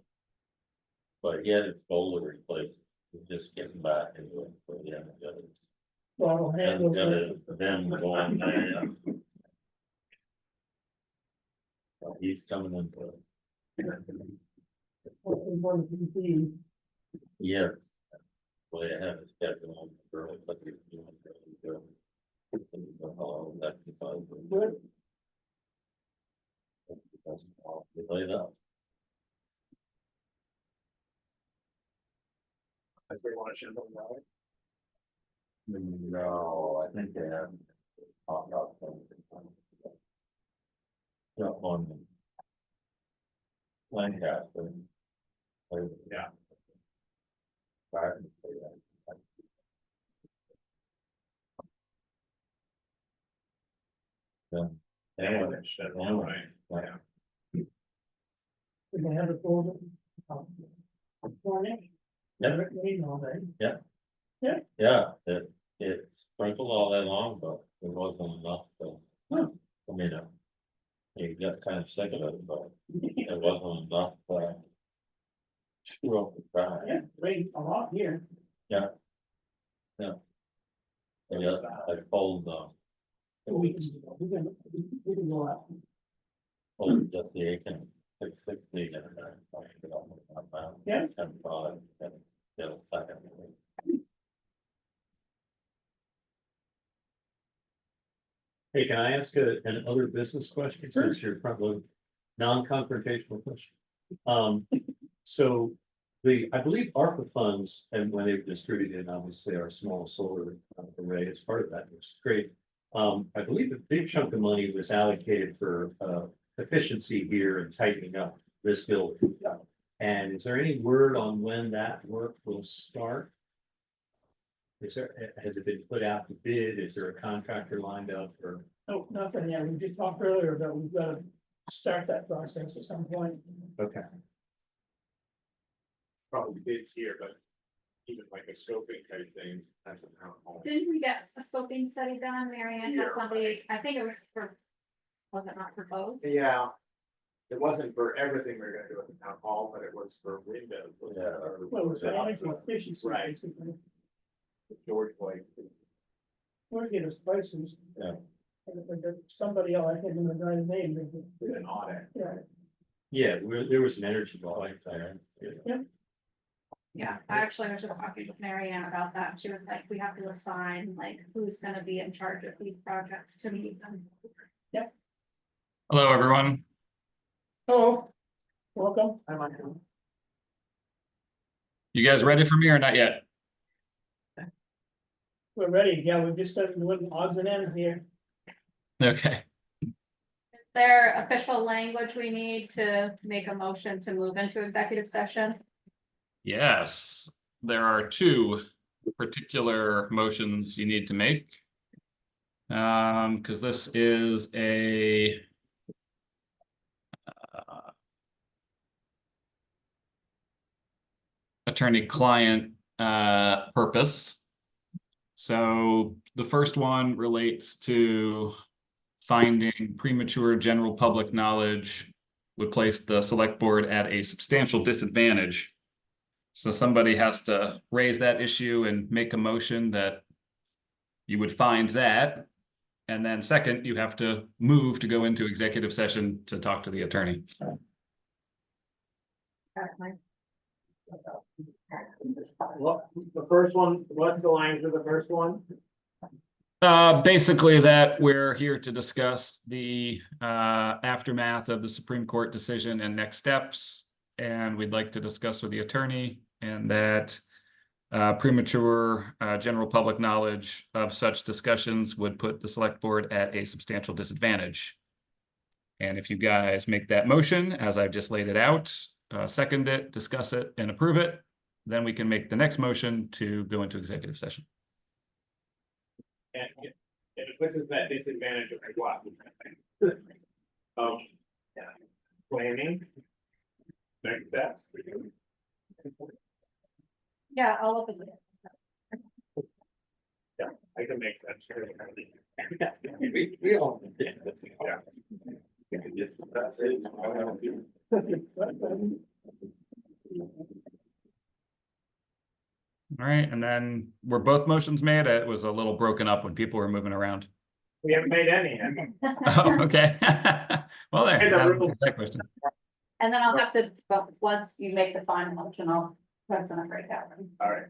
But he had his shoulder replaced, he's just getting back into it, but yeah, it's. well, And handle. them going there. So he's coming into it. One of the, Yes. Well, I have a schedule on the girl, but you know, hello, that decides. good, That's all, they laid up. That's where you want to ship them, right? No, I think they have. Talked about something. Yeah, on. Lancaster. Yeah. Right. Yeah. Anyway, anyway, Right. we're gonna have a folder. Morning. Yep. Meeting all day. yeah, it sprinkled all day long, but it wasn't enough to. I mean, you got kind of sick of it, but it wasn't enough, screw up the track. Yeah, rain a lot here. Yeah, I pulled, We can go out. pulled Jesse Aiken, 660 and Yeah. 10-5, and get a second. Hey, can I ask an other business question since you're probably non-confrontational question? So I believe ARPA funds, and when they've distributed, obviously our small solar array is part of that, which is great. I believe a big chunk of money was allocated for efficiency here and tightening up this building. And is there any word on when that work will start? Has it been put out to bid? Is there a contractor lined up or? No, nothing, yeah, we just talked earlier about we've got to start that process at some point. Okay, Probably bids here, but even like a scoping type thing, that's a town hall. Didn't we get a scoping study done, Mary Ann Yeah. had somebody, I think it was for, was it not for both? Yeah. It wasn't for everything we were gonna do at the town hall, but it was for windows. Yeah. Well, it's energy efficiency, Right. basically. George White. We're getting us prices. Yeah. And if somebody else, I can't remember the guy's name, but, Did an audit. yeah, yeah, there was an energy law there. Yeah, I actually was just talking with Mary Ann about that, she was like, we have to assign, like, who's gonna be in charge of these projects to meet them. Hello, everyone. oh, welcome. You guys ready for me or not yet? We're ready, yeah, we've just started doing odds and ends here. Okay. Is there official language we need to make a motion to move into executive session? Yes, there are two particular motions you need to make. Because this is a attorney-client purpose. So the first one relates to finding premature general public knowledge would place the select board at a substantial disadvantage. So somebody has to raise that issue and make a motion that you would find that. And then second, you have to move to go into executive session to talk to the attorney. What, the first one, what's the language of the first one? Basically that we're here to discuss the aftermath of the Supreme Court decision and next steps. And we'd like to discuss with the attorney, and that premature general public knowledge of such discussions would put the select board at a substantial disadvantage. And if you guys make that motion, as I've just laid it out, second it, discuss it, and approve it, then we can make the next motion to go into executive session. And it puts us at disadvantage of what? Yeah. Planning. Next steps. Yeah, I'll look at it. Yeah, I can make that sure. We all understand this. Yeah. Yes, that's it. All right, and then were both motions made? It was a little broken up when people were moving around. We haven't made any yet. Oh, okay. Well, there. Hey, the that was rule- that question. And then I'll have to, but once you make the final motion, I'll press on a breakout room. All right.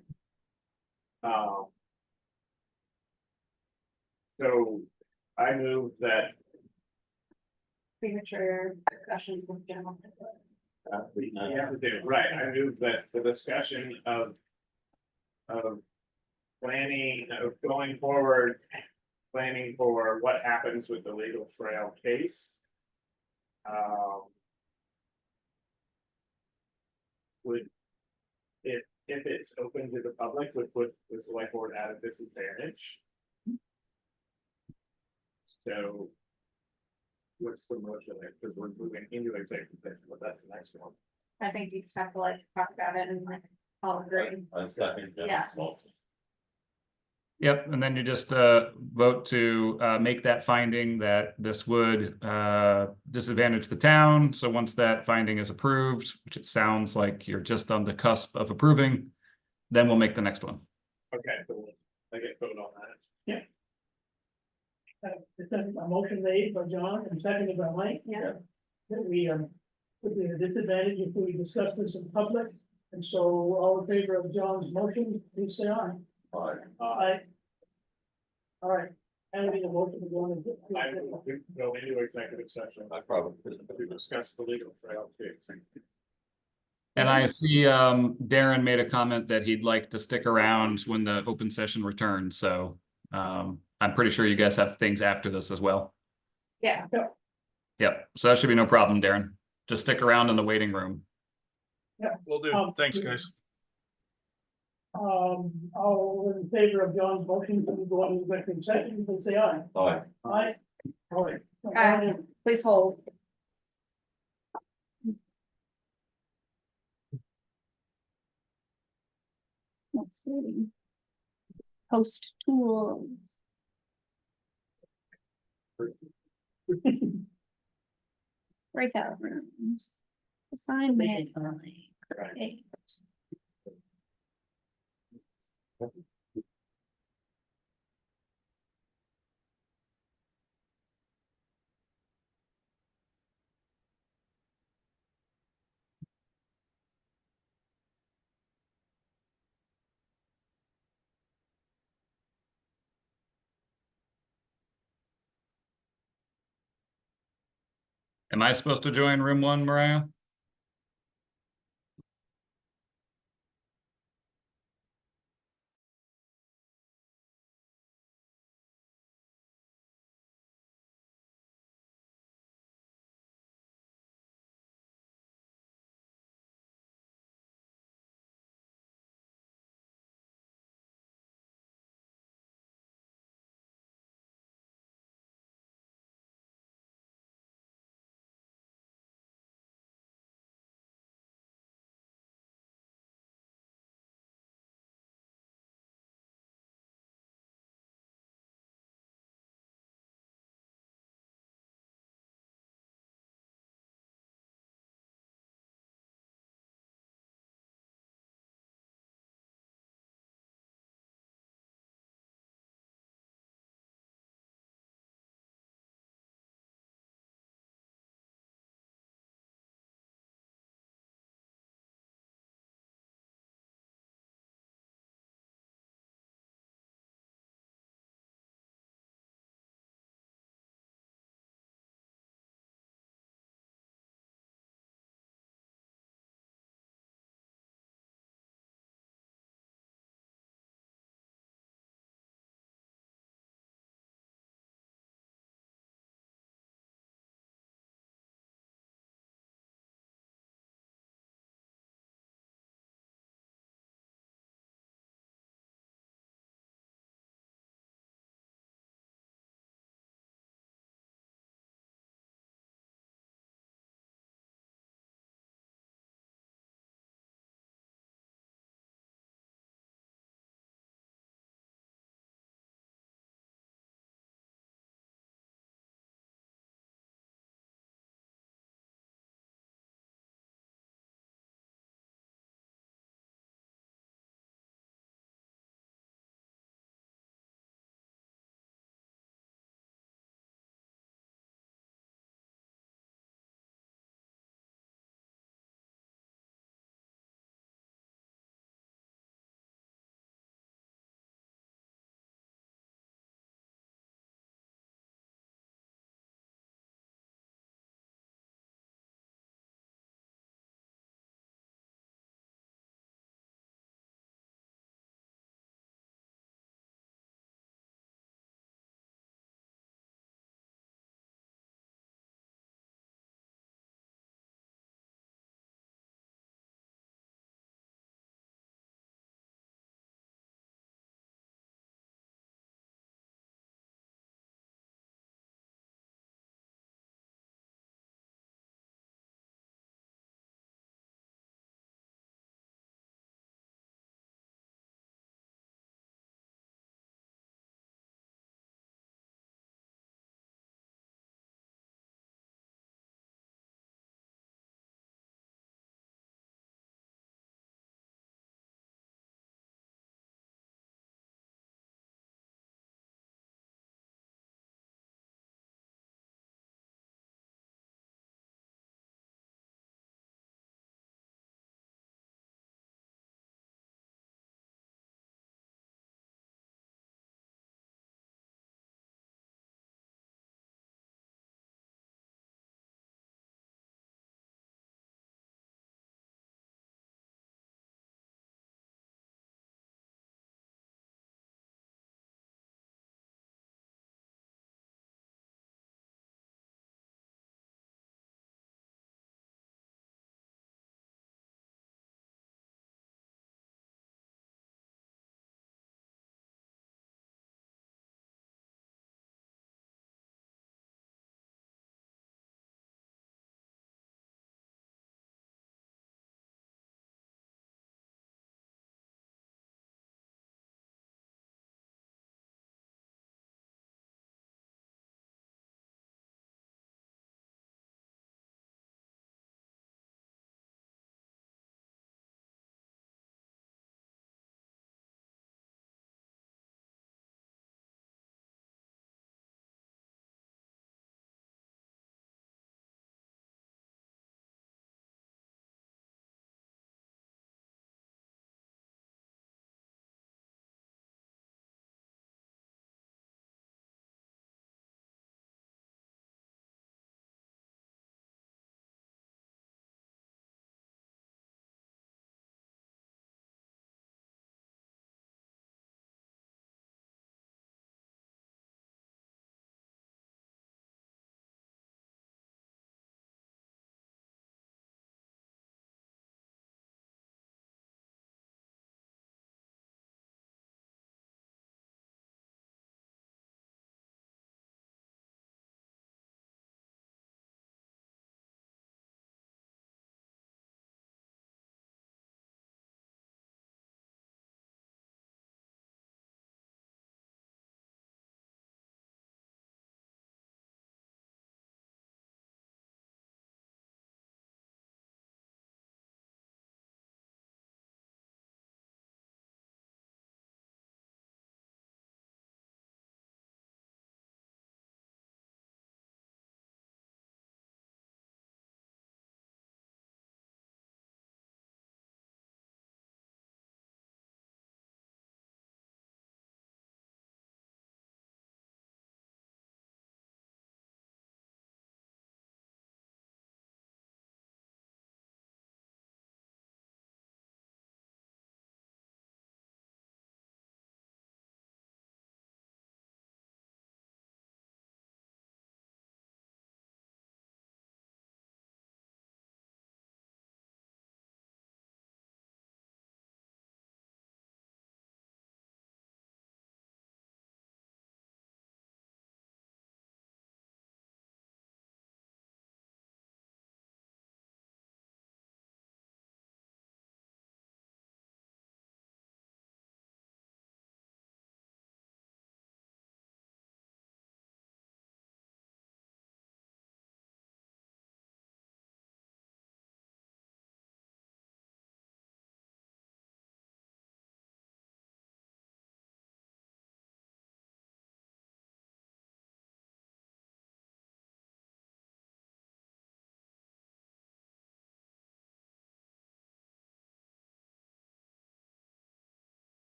So I move that Premature discussions with general. we have to do, right, I move that the discussion of planning, of going forward, planning for what happens with the legal trail case. Would, if it's open to the public, would put the select board at a disadvantage. So. What's the motion there? Because we're moving into executive session, but that's the next one. I think you just have to like talk about it and like all agree. A second. Yeah. Yep, and then you just vote to make that finding that this would disadvantage the town. So once that finding is approved, which it sounds like you're just on the cusp of approving, then we'll make the next one. Okay, so I get vote on that. It's a motion made by John and seconded by Mike. Yeah. That we, would be at a disadvantage if we discuss this in public, and so all in favor of John's motion, please say aye. Aye. All right, and we need a motion to go into. I will go into executive session I probably. to discuss the legal trail case. And I see Darren made a comment that he'd like to stick around when the open session returns. So I'm pretty sure you guys have things after this as well. Yeah. Yep, so that should be no problem, Darren. Just stick around in the waiting room. Will do. Thanks, guys. All in favor of John's motion to go into executive session, please say aye. Aye. Aye. All right. Aye. Please hold. Let's see. Post tools. Breakout rooms. Assignment. Great. Am I supposed to join room 1, Mariah?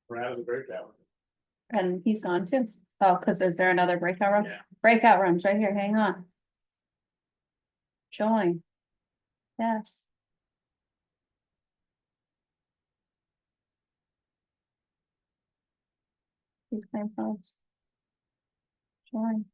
We're out of the breakout. And he's gone too. Oh, cause is there another breakout room? Yeah. Breakout rooms right here, hang on. Join. Yes. These same folks. Join.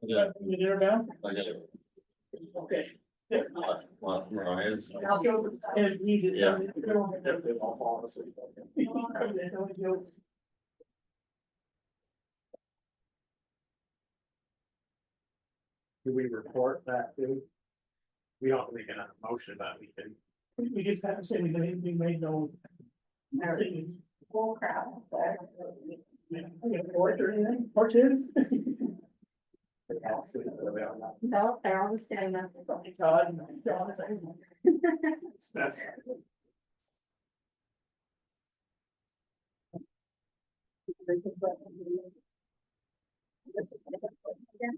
Yeah, You there now? I got it. Okay. Well, Mariah's. And he just- Yeah. Do we report that too? We don't make a motion that we can. We just have to say we made no. Full crowd. Or anything, or twos. No, they're always saying that. That's.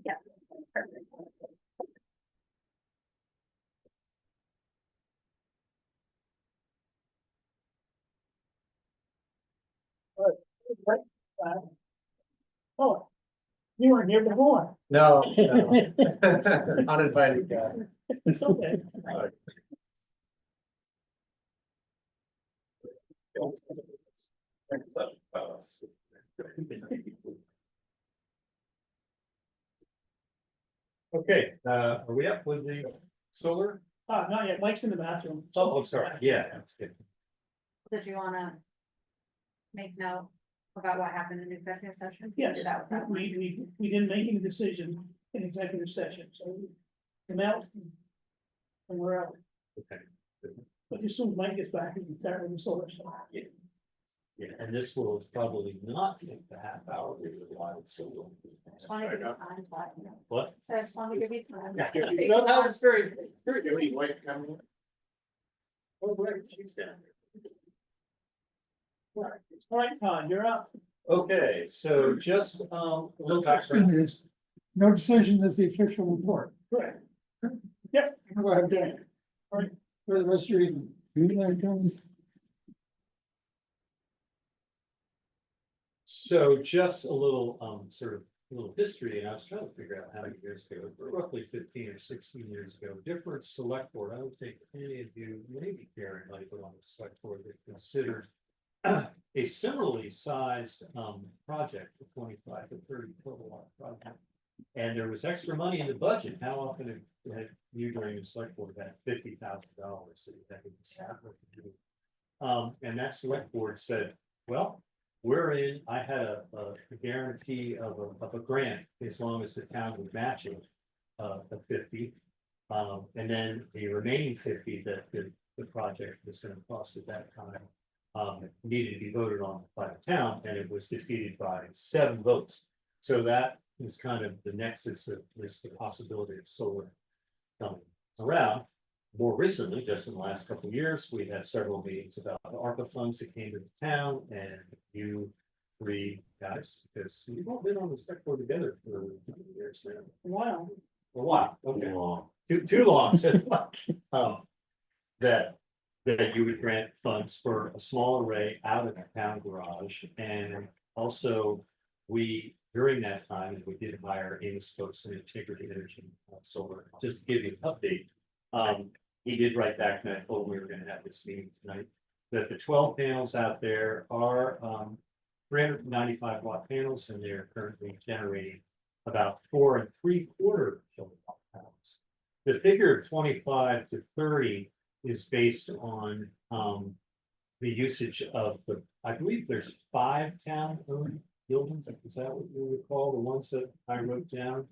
Yeah, perfect. Oh, you weren't here before. No. Uninvited guy. It's okay. Okay, are we up with the solar? Not yet, Mike's in the bathroom. Oh, I'm sorry, yeah, that's good. Did you wanna make note about what happened in executive session? Yes, Do that with that one. we didn't make any decision in executive session, so we come out. And we're out, Okay. but as soon as Mike gets back, we can start with the solar stuff. Yeah, and this will probably not take the half hour we would like, so we'll. Just wanna give you time, but, What? so I just wanna give you time. No, that was very, Do we wait, come in? oh, great, she's down. All right, Todd, you're up. Okay, so just, a little background. Is no decision is the official report. Correct. Go ahead, Dan. All right, for the rest of your evening. You like, So just a little, sort of, a little history, and I was trying to figure out how many years ago, but roughly 15 or 16 years ago, different select board, I don't think any of you, maybe Karen might have been on the select board that considered a similarly sized, project, a 25 to 30 kilowatt project. And there was extra money in the budget. How often have you during the select board had $50,000 that you had to decide what to do? And that select board said, well, we're in, I had a guarantee of a grant as long as the town would match it, the 50. And then the remaining 50 that the project was gonna cost at that time, needed to be voted on by the town, and it was defeated by 7 votes. So that is kind of the nexus of this, the possibility of solar coming around. More recently, just in the last couple of years, we had several meetings about the ARPA funds that came to the town, and you 3 guys, because we've all been on the select board together for 2 years now. Wow. A while, Too okay, long. too long, says Mike. That you would grant funds for a small array out of the town garage, and also we, during that time, we did hire Amos Coates and Integrity Energy Solar, just to give you an update. He did write back and I told him we were gonna have this meeting tonight, that the 12 panels out there are 395 watt panels, and they're currently generating about 4 3/4 kilowatt panels. The figure of 25 to 30 is based on the usage of I believe there's 5 town-owned buildings. Is that what you recall, the ones that I wrote down?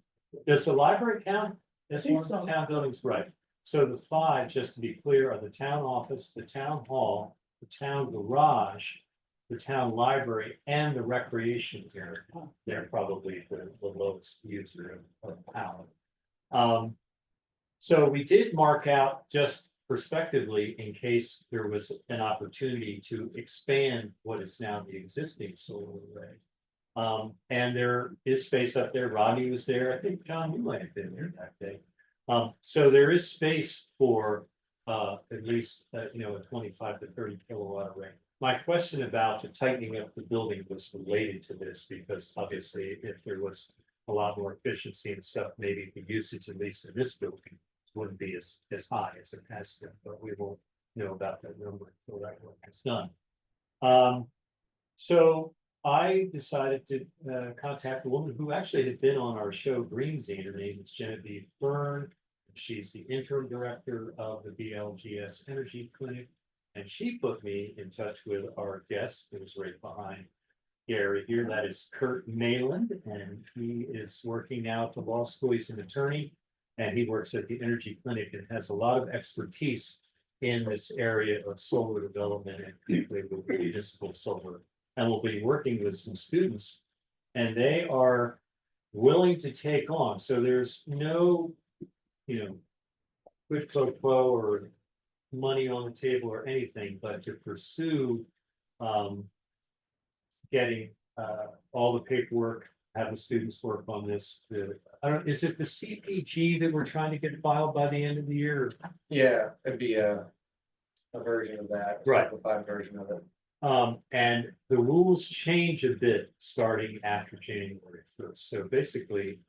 Does the library count? That's one of the town buildings, right? So the 5, just to be clear, are the town office, the town hall, the town garage, the town library, and the recreation area. They're probably the lowest user of power. So we did mark out just prospectively in case there was an opportunity to expand what is now the existing solar array. And there is space up there. Rodney was there. I think John, you might have been there that day. So there is space for at least a 25 to 30 kilowatt array. My question about the tightening up the building was related to this, because obviously if there was a lot more efficiency and stuff, maybe the usage, at least in this building, wouldn't be as high as it has been, but we will know about that number until that work is done. So I decided to contact a woman who actually had been on our show Green Zine. Her name is Genevieve Byrne. She's the interim director of the BLGS Energy Clinic. And she put me in touch with our guest who was right behind Gary here. That is Kurt Mayland, and he is working now at the law school. He's an attorney, and he works at the Energy Clinic and has a lot of expertise in this area of solar development and particularly with municipal solar. And we'll be working with some students, and they are willing to take on. So there's no, quid pro quo or money on the table or anything, but to pursue getting all the paperwork, have the students work on this. Is it the CPG that we're trying to get filed by the end of the year? Yeah, it'd be a version of that, Right. simplified version of it. And the rules change a bit starting after January 1st. So basically,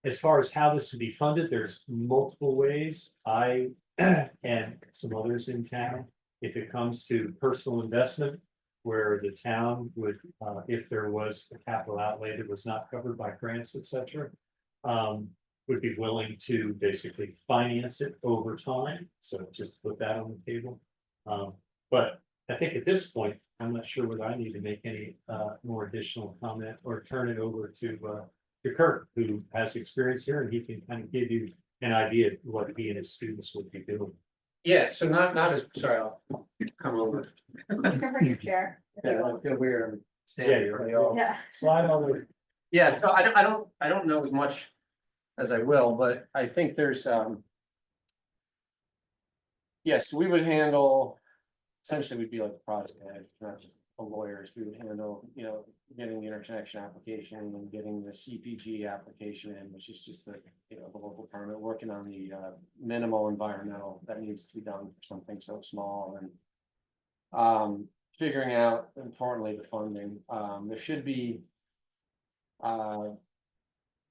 as far as how this would be funded, there's multiple ways. I and some others in town, if it comes to personal investment, where the town would, if there was a capital outlay that was not covered by grants, etc., would be willing to basically finance it over time. So just put that on the table. But I think at this point, I'm not sure whether I need to make any more additional comment or turn it over to Kurt, who has experience here, and he can kind of give you an idea of what he and his students would be doing. Yeah, so not as, sorry, I'll come over. You can bring your chair. if you Yeah, I want. feel weird. I'm Yeah, standing you're for right. y'all. Yeah. Slide over. Yeah, so I don't know as much as I will, but I think there's yes, we would handle, essentially we'd be like the project manager, not just the lawyers. We would handle, getting the interconnection application and getting the CPG application in, which is just the, the local permit, working on the minimal environmental that needs to be done for something so small, and figuring out, importantly, the funding. There should be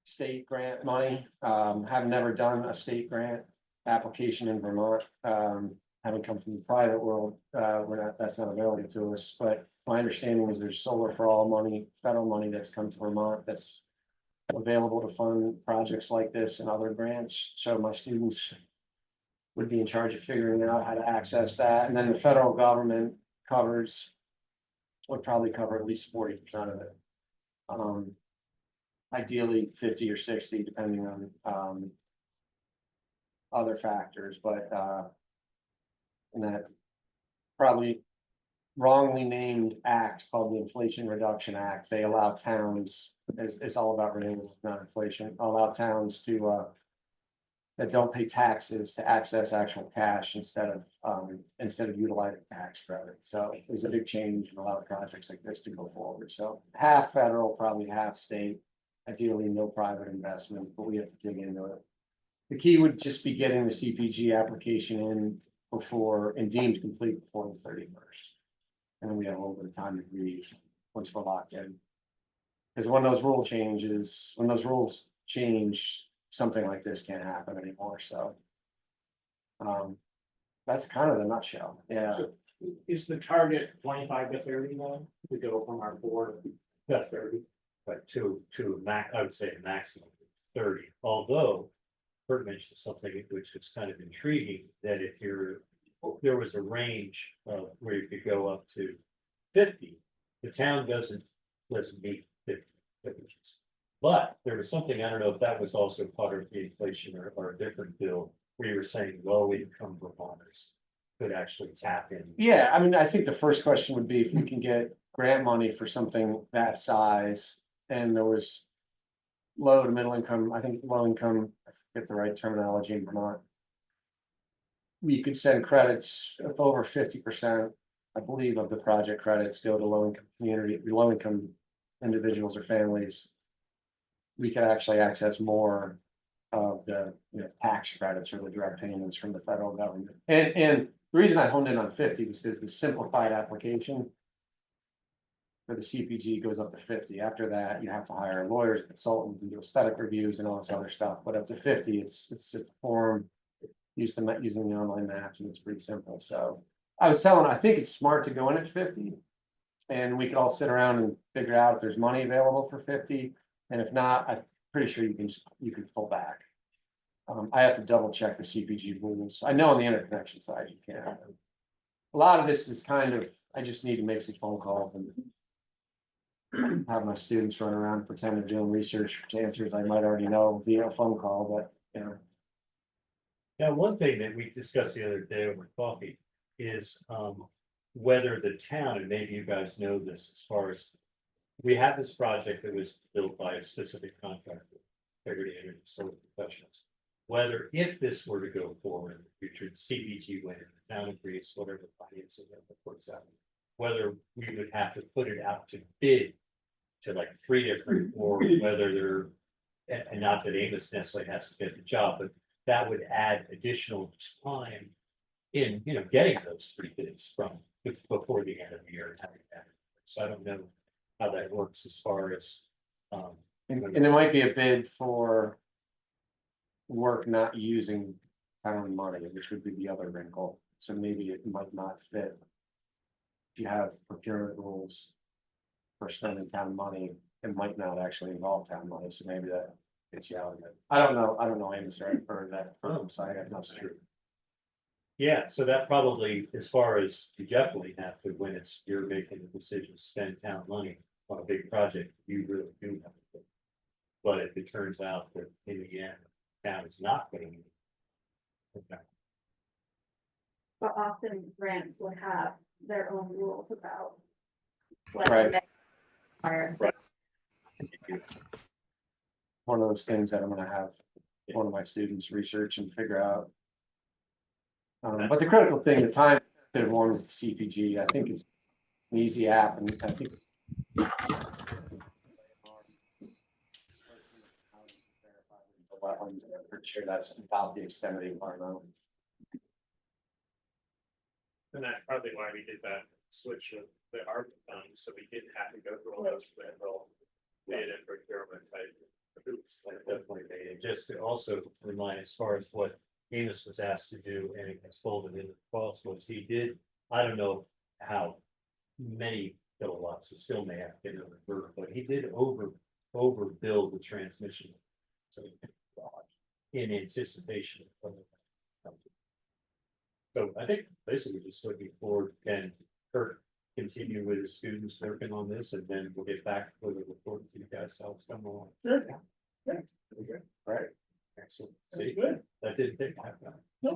state grant money. Have never done a state grant application in Vermont. Having come from the private world, that's not available to us, but my understanding is there's solar for all money, federal money that's come to Vermont that's available to fund projects like this and other grants. So my students would be in charge of figuring out how to access that, and then the federal government would probably cover at least 40% of it. Ideally 50 or 60, depending on other factors, but and that probably wrongly named act called the Inflation Reduction Act. They allow towns, it's all about renewables, not inflation, allow towns to that don't pay taxes to access actual cash instead of utilizing tax credit. So there's a big change in a lot of projects like this to go forward. So half federal, probably half state, ideally no private investment, but we have to dig into it. The key would just be getting the CPG application in before and deemed complete before the 31st. And then we have a little bit of time to breathe once we're locked in. Because when those rules change, something like this can't happen anymore. So that's kind of the nutshell. Yeah. So is the target 25 to 30 now to go from our 4 to 30? But to I would say a maximum of 30, although Kurt mentioned something which is kind of intriguing, that if there was a range of where you could go up to 50, the town doesn't meet 50. But there was something, I don't know if that was also part of the inflation or a different bill, where you were saying low income Vermonters could actually tap in. Yeah, I mean, I think the first question would be if we can get grant money for something that size, and there was low to middle income, I think low income, I forget the right terminology in Vermont. We could send credits of over 50%, I believe, of the project credits go to low income low income individuals or families. We could actually access more of the tax credits or the direct payments from the federal government. And the reason I honed in on 50 was because the simplified application for the CPG goes up to 50. After that, you have to hire lawyers, consultants, and do aesthetic reviews and all this other stuff. But up to 50, it's just a form using the online maps, and it's pretty simple. So I was telling, I think it's smart to go in at 50 and we could all sit around and figure out if there's money available for 50, and if not, I'm pretty sure you can pull back. I have to double check the CPG rules. I know on the interconnection side you can. A lot of this is kind of, I just need to make some phone calls and have my students run around, pretend they're doing research to answers I might already know via a phone call, but, you know. Now, one thing that we discussed the other day over coffee is whether the town, and maybe you guys know this, as far as we have this project that was built by a specific contractor, Integrity Energy Solar Professionals. Whether if this were to go forward in the future, the CBG win, the town agrees, whatever the financing works out, whether we would have to put it out to bid to like 3 different, or whether they're, and not that Amos necessarily has to get the job, but that would add additional time in, getting those 3 bids from before the end of the year and having that. So I don't know how that works as far as. And it might be a bid for work not using town money, which would be the other wrinkle. So maybe it might not fit. If you have procurement rules for spending town money, it might not actually involve town money, so maybe that gets you out of it. I don't know, Amos, or that firm, so I have no clue. Yeah, so that probably, as far as you definitely have to, when you're making a decision to spend town money on a big project, you really do have to. But if it turns out that in the end, town is not paying. Okay. But often grants would have their own rules about. what Right. they are. One of those things that I'm gonna have one of my students research and figure out. But the critical thing, the time sensitive one is the CPG. I think it's an easy app, and I think. I'm pretty sure that's about the extent of the environmental. And that's probably why we did that switch with the ARP funds, so we didn't have to go through all those federal bid and procurement type hoops. Definitely made it. Just to also remind, as far as what Amos was asked to do, and it was folded in the cost, was he did, I don't know how many kilowatts, it still may have been over, but he did overbuild the transmission. So in anticipation of. So I think basically just looking forward, can Kurt continue with his students working on this, and then we'll get back with a report to you guys, how it's coming along. Sure. Right. Excellent. Very See, good. that didn't take half an hour. No.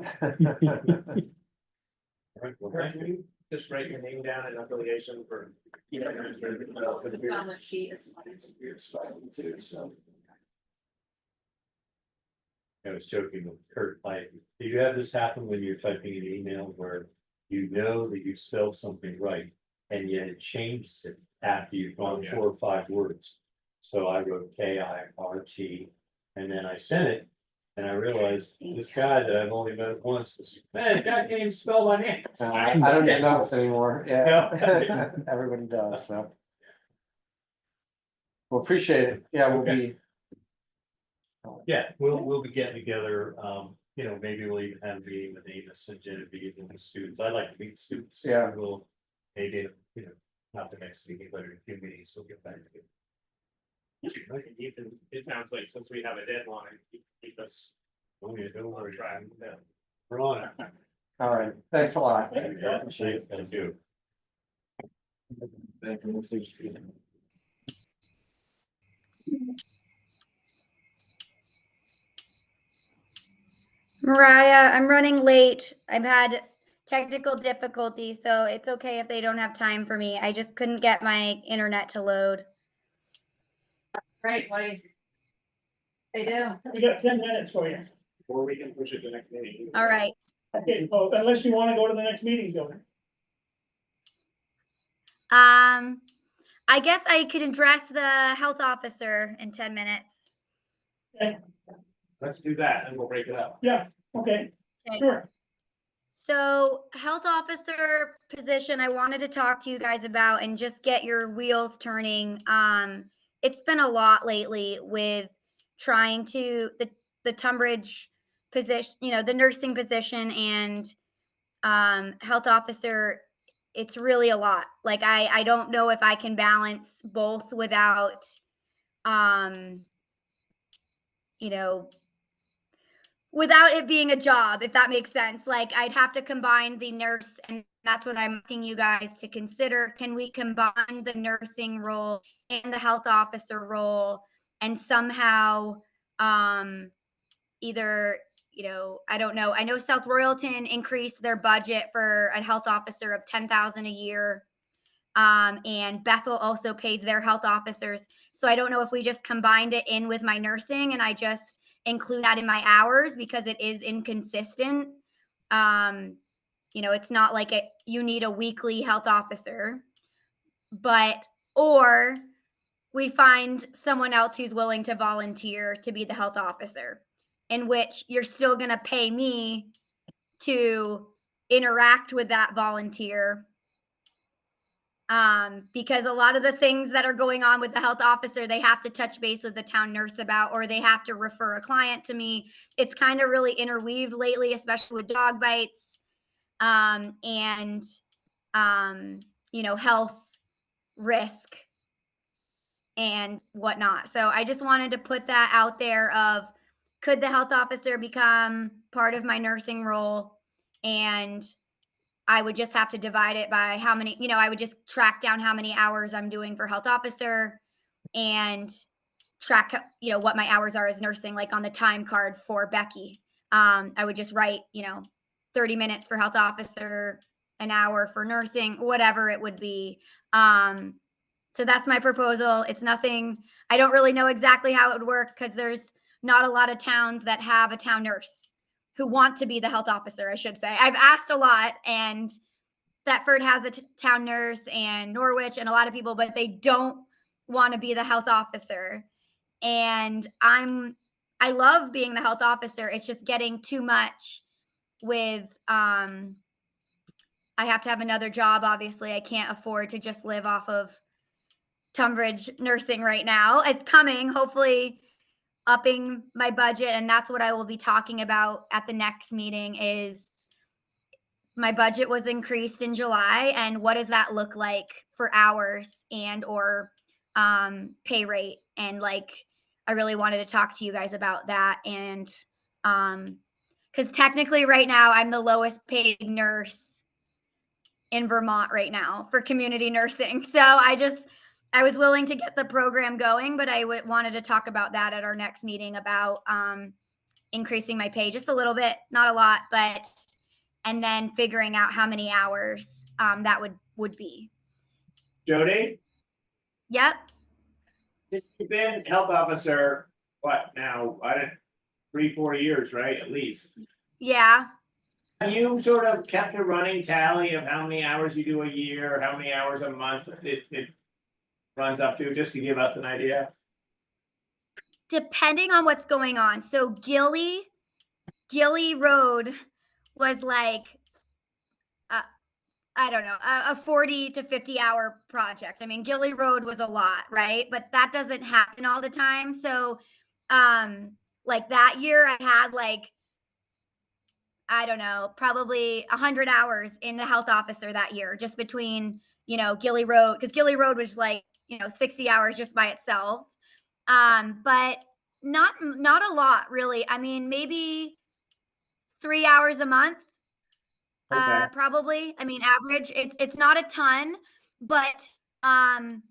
All right, well, Kurt, thank can you. you just write your name down and affiliation for. It's on the sheet, it's fine. Too, so. I was joking with Kurt, like, do you have this happen when you're typing an email where you know that you spelled something right, and yet it changes it after you've gone 4 or 5 words? So I wrote KIRT, and then I sent it, and I realized this guy that I've only met once, is, man, that can't even spell my name. I don't get noticed anymore, yeah. Everybody does, so. Well, appreciate it, yeah, we'll be. Yeah, we'll be getting together, maybe we'll even have a meeting with Amos and Genevieve and the students. I'd like to meet the students. Yeah. We'll, maybe, not the next meeting, but in a few meetings, we'll get back to it. It sounds like since we have a deadline, keep us Oh, yeah, don't on worry. track. Yeah. We're on it. All right, thanks a lot. Appreciate it. Thank you. Thank you. Mariah, I'm running late. I've had technical difficulties, so it's okay if they don't have time for me. I just couldn't get my internet to load. Right, they do. We got 10 minutes for you. Or we can push it to next meeting. All right. Okay, well, unless you want to go to the next meeting, go. I guess I could address the health officer in 10 minutes. Okay, Let's do that and we'll break it up. yeah, okay, Okay. sure. So, health officer position, I wanted to talk to you guys about and just get your wheels turning. It's been a lot lately with trying to the Tunbridge position, the nursing position and health officer it's really a lot. Like I don't know if I can balance both without, you know, without it being a job, if that makes sense. Like I'd have to combine the nurse, and that's what I'm asking you guys to consider. Can we combine the nursing role and the health officer role and somehow either, I don't know. I know South Royalton increased their budget for a health officer of 10,000 a year. And Bethel also pays their health officers. So I don't know if we just combined it in with my nursing and I just include that in my hours because it is inconsistent. It's not like you need a weekly health officer, or we find someone else who's willing to volunteer to be the health officer, in which you're still going to pay me to interact with that volunteer. Because a lot of the things that are going on with the health officer, they have to touch base with the town nurse about, or they have to refer a client to me. It's kind of really interweaved lately, especially with dog bites, and health risk and whatnot. So I just wanted to put that out there of, could the health officer become part of my nursing role? And I would just have to divide it by how many, I would just track down how many hours I'm doing for health officer and track, what my hours are as nursing, like on the time card for Becky. I would just write, 30 minutes for health officer, an hour for nursing, whatever it would be. So that's my proposal. It's nothing, I don't really know exactly how it would work because there's not a lot of towns that have a town nurse who want to be the health officer, I should say. I've asked a lot, and Thetford has a town nurse and Norwich and a lot of people, but they don't want to be the health officer. And I love being the health officer. It's just getting too much with, I have to have another job. Obviously, I can't afford to just live off of Tunbridge nursing right now. It's coming, hopefully upping my budget. And that's what I will be talking about at the next meeting is my budget was increased in July. And what does that look like for hours and or pay rate? And I really wanted to talk to you guys about that. And because technically right now I'm the lowest paid nurse in Vermont right now for community nursing. So I was willing to get the program going, but I wanted to talk about that at our next meeting about increasing my pay just a little bit, not a lot, and then figuring out how many hours that would be. Jody, Yep. since you've been health officer, what now, 3-4 years, right, at least? Yeah. Have you sort of kept a running tally of how many hours you do a year, how many hours a month it runs up to, just to give us an idea? Depending on what's going on. So Gilly Road was I don't know, a 40 to 50 hour project. I mean, Gilly Road was a lot, right? But that doesn't happen all the time. So that year I had I don't know, probably 100 hours in the health officer that year, just between, Gilly Road, because Gilly Road was 60 hours just by itself. But not a lot really. I mean, maybe 3 hours a month. Okay. Probably. I mean, average. It's not a ton, but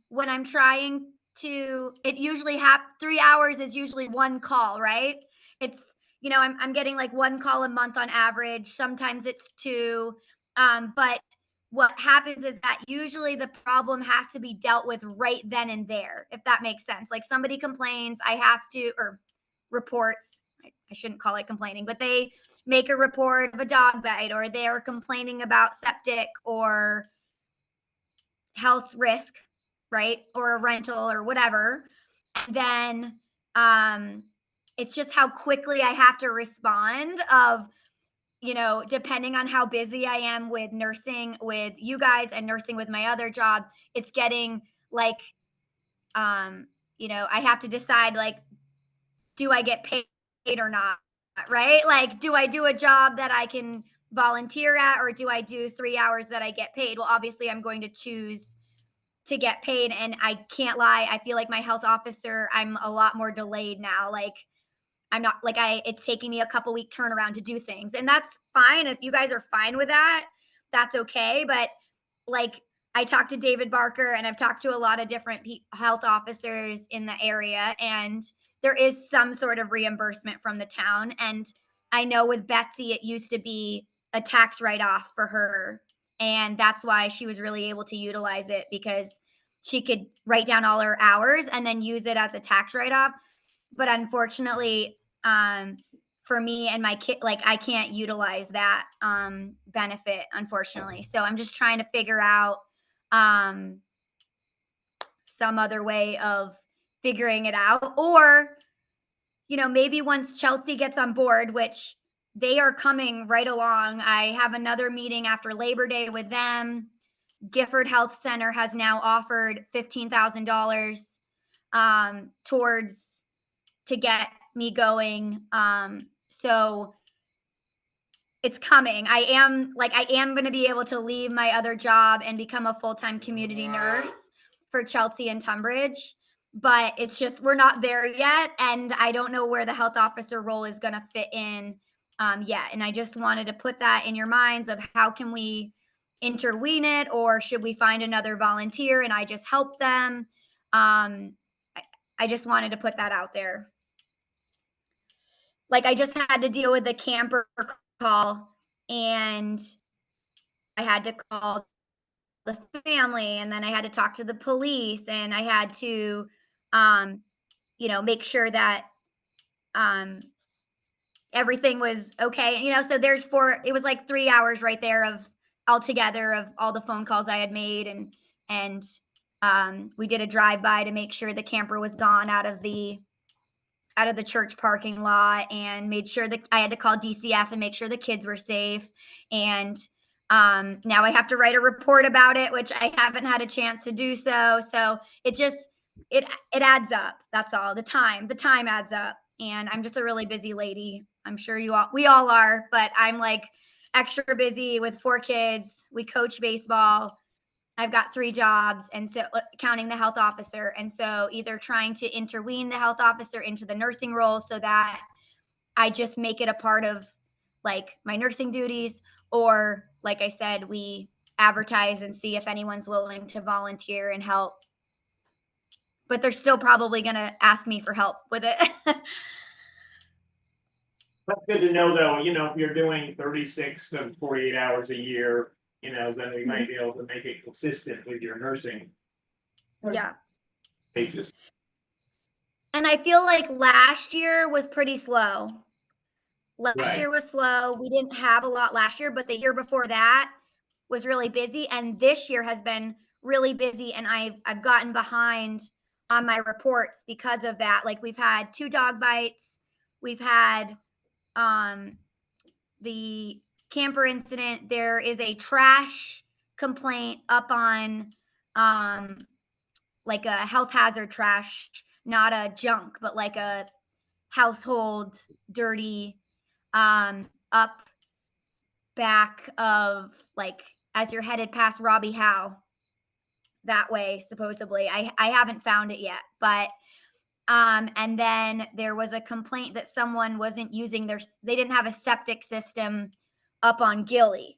when I'm trying to, it usually 3 hours is usually one call, right? It's I'm getting one call a month on average. Sometimes it's 2. But what happens is that usually the problem has to be dealt with right then and there, if that makes sense. Like somebody complains, I have to, or reports. I shouldn't call it complaining, but they make a report of a dog bite, or they're complaining about septic or health risk, right? Or a rental or whatever. And then it's just how quickly I have to respond of, depending on how busy I am with nursing with you guys and nursing with my other job, it's getting I have to decide do I get paid or not? Right? Do I do a job that I can volunteer at, or do I do 3 hours that I get paid? Well, obviously I'm going to choose to get paid, and I can't lie, I feel like my health officer, I'm a lot more delayed now. Like I'm not like it's taking me a couple week turnaround to do things, and that's fine. If you guys are fine with that, that's okay. But like I talked to David Barker, and I've talked to a lot of different health officers in the area, and there is some sort of reimbursement from the town. And I know with Betsy, it used to be a tax write-off for her, and that's why she was really able to utilize it, because she could write down all her hours and then use it as a tax write-off. But unfortunately, for me and my kid, like I can't utilize that benefit, unfortunately. So I'm just trying to figure out some other way of figuring it out. Or, you know, maybe once Chelsea gets on board, which they are coming right along. I have another meeting after Labor Day with them. Gifford Health Center has now offered $15,000 towards to get me going. So it's coming. I am going to be able to leave my other job and become a full-time community nurse for Chelsea and Tunbridge, but it's just, we're not there yet. And I don't know where the health officer role is going to fit in yet. And I just wanted to put that in your minds of how can we intervene it, or should we find another volunteer and I just help them? I just wanted to put that out there. Like I just had to deal with the camper call, and I had to call the family, and then I had to talk to the police, and I had to, you know, make sure that everything was okay. You know, so it was like 3 hours right there of altogether of all the phone calls I had made, and we did a drive-by to make sure the camper was gone out of the church parking lot, and made sure that I had to call DCF and make sure the kids were safe. And now I have to write a report about it, which I haven't had a chance to do so. So it just, it adds up. That's all. The time adds up. And I'm just a really busy lady. I'm sure we all are, but I'm like extra busy with 4 kids. We coach baseball. I've got 3 jobs, and so counting the health officer. And so either trying to intervene the health officer into the nursing role so that I just make it a part of like my nursing duties, or like I said, we advertise and see if anyone's willing to volunteer and help. But they're still probably going to ask me for help with it. That's good to know, though. You know, if you're doing 36 to 48 hours a year, you know, then we might be able to make it consistent with your nursing Yeah. pages. And I feel like last year was pretty slow. Last Right. year was slow. We didn't have a lot last year, but the year before that was really busy. And this year has been really busy. And I've gotten behind on my reports because of that. Like we've had 2 dog bites. We've had the camper incident. There is a trash complaint up on like a health hazard trash, not a junk, but like a household dirty up back of like as you're headed past Robbie Howe that way, supposedly. I haven't found it yet, but and then there was a complaint that someone wasn't using they didn't have a septic system up on Gilly.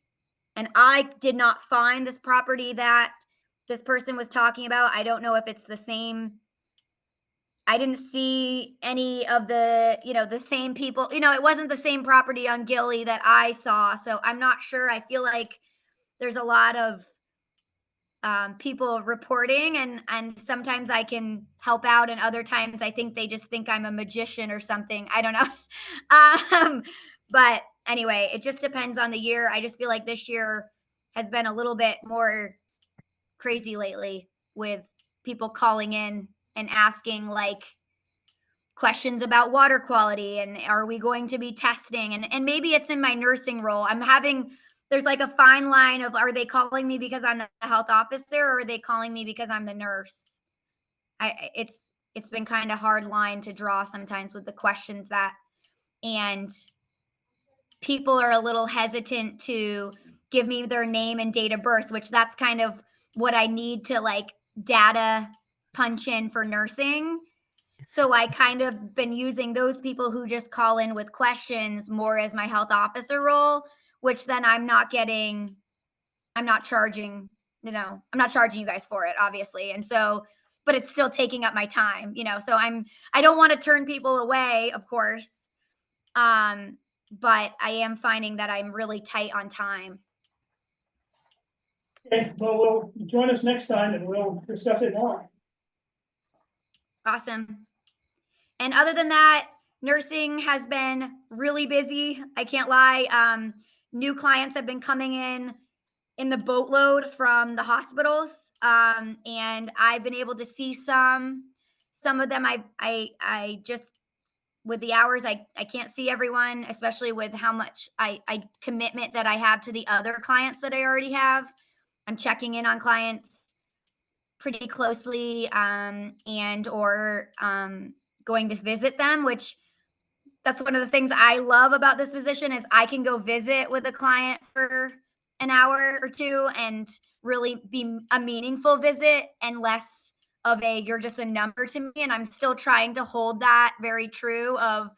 And I did not find this property that this person was talking about. I don't know if it's the same. I didn't see any of the, you know, the same people, you know, it wasn't the same property on Gilly that I saw. So I'm not sure. I feel like there's a lot of people reporting, and sometimes I can help out, and other times I think they just think I'm a magician or something. I don't know. But anyway, it just depends on the year. I just feel like this year has been a little bit more crazy lately, with people calling in and asking like questions about water quality, and are we going to be testing, and maybe it's in my nursing role. There's like a fine line of, are they calling me because I'm the health officer, or are they calling me because I'm the nurse? It's been kind of hard line to draw sometimes with the questions and people are a little hesitant to give me their name and date of birth, which that's kind of what I need to like data punch in for nursing. So I kind of been using those people who just call in with questions more as my health officer role, which then I'm not charging, I'm not charging you guys for it, obviously. And so, but it's still taking up my time, so I don't want to turn people away, of course. But I am finding that I'm really tight on time. Okay, well, we'll join us next time and we'll discuss it more. Awesome. And other than that, nursing has been really busy. I can't lie. New clients have been coming in the boatload from the hospitals. And I've been able to see some of them. I just, with the hours, I can't see everyone, especially with how much I commitment that I have to the other clients that I already have. I'm checking in on clients pretty closely, and or going to visit them, which that's one of the things I love about this position is I can go visit with a client for an hour or two and really be a meaningful visit and less of a you're just a number to me. And I'm still trying to hold that very true of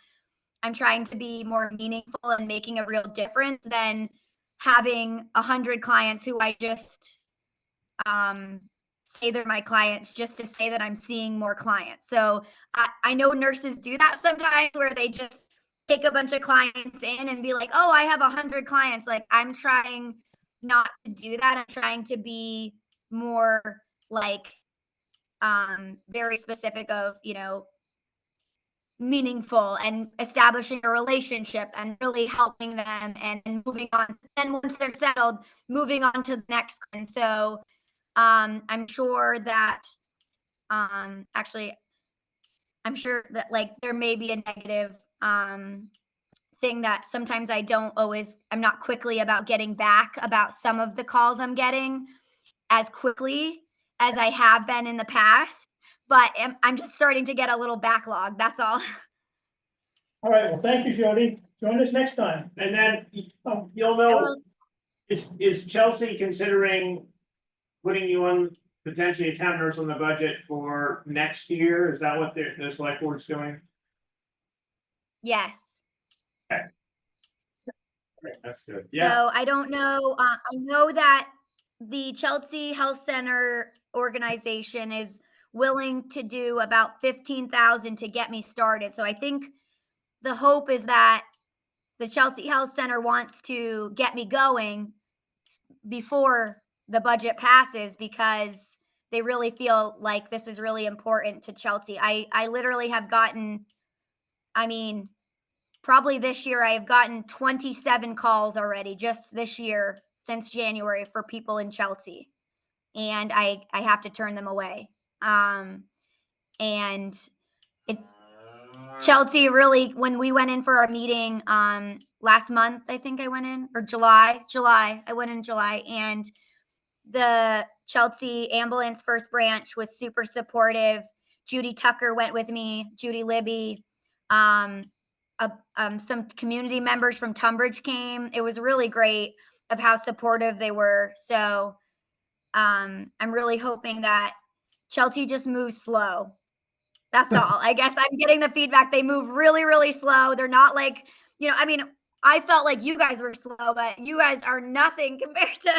I'm trying to be more meaningful and making a real difference than having 100 clients who I just say they're my clients just to say that I'm seeing more clients. So I know nurses do that sometimes where they just take a bunch of clients in and be like, oh, I have 100 clients. Like I'm trying not to do that. I'm trying to be more like very specific of, meaningful and establishing a relationship and really helping them and moving on. And once they're settled, moving on to the next. And so I'm sure that actually I'm sure that like there may be a negative thing that sometimes I'm not quickly about getting back about some of the calls I'm getting as quickly as I have been in the past, but I'm just starting to get a little backlog. That's all. All right, well, thank you, Jody. Join us next time. And then you'll I know, will- is Chelsea considering putting you on potentially a town nurse on the budget for next year? Is that what the select board's doing? Yes. That's good. Yeah, So I don't know. I know that the Chelsea Health Center organization is willing to do about 15,000 to get me started. So I think the hope is that the Chelsea Health Center wants to get me going before the budget passes because they really feel like this is really important to Chelsea. I literally have gotten, probably this year I have gotten 27 calls already just this year since January for people in Chelsea. And I have to turn them away. And Chelsea really, when we went in for our meeting last month, I think I went in, or July, I went in July, and the Chelsea ambulance first branch was super supportive. Judy Tucker went with me, Judy Libby, some community members from Tunbridge came. It was really great of how supportive they were. So I'm really hoping that Chelsea just moves slow. That's all. I guess I'm getting the feedback. They move really, really slow. They're not like, I felt like you guys were slow, but you guys are nothing compared to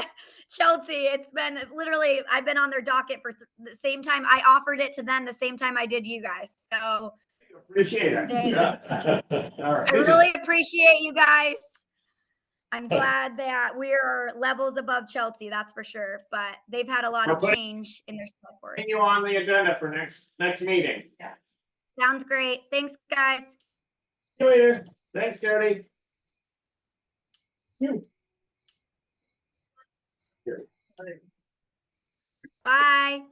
Chelsea. It's been literally, I've been on their docket for the same time I offered it to them, the same time I did you guys. So appreciate it. Yeah. All right. I really appreciate you guys. I'm glad that we're levels above Chelsea, that's for sure. But they've had a lot of change in their select board. Putting you on the agenda for next meeting. Yes. Sounds great. Thanks, guys. See you later. Thanks, Jody. Bye.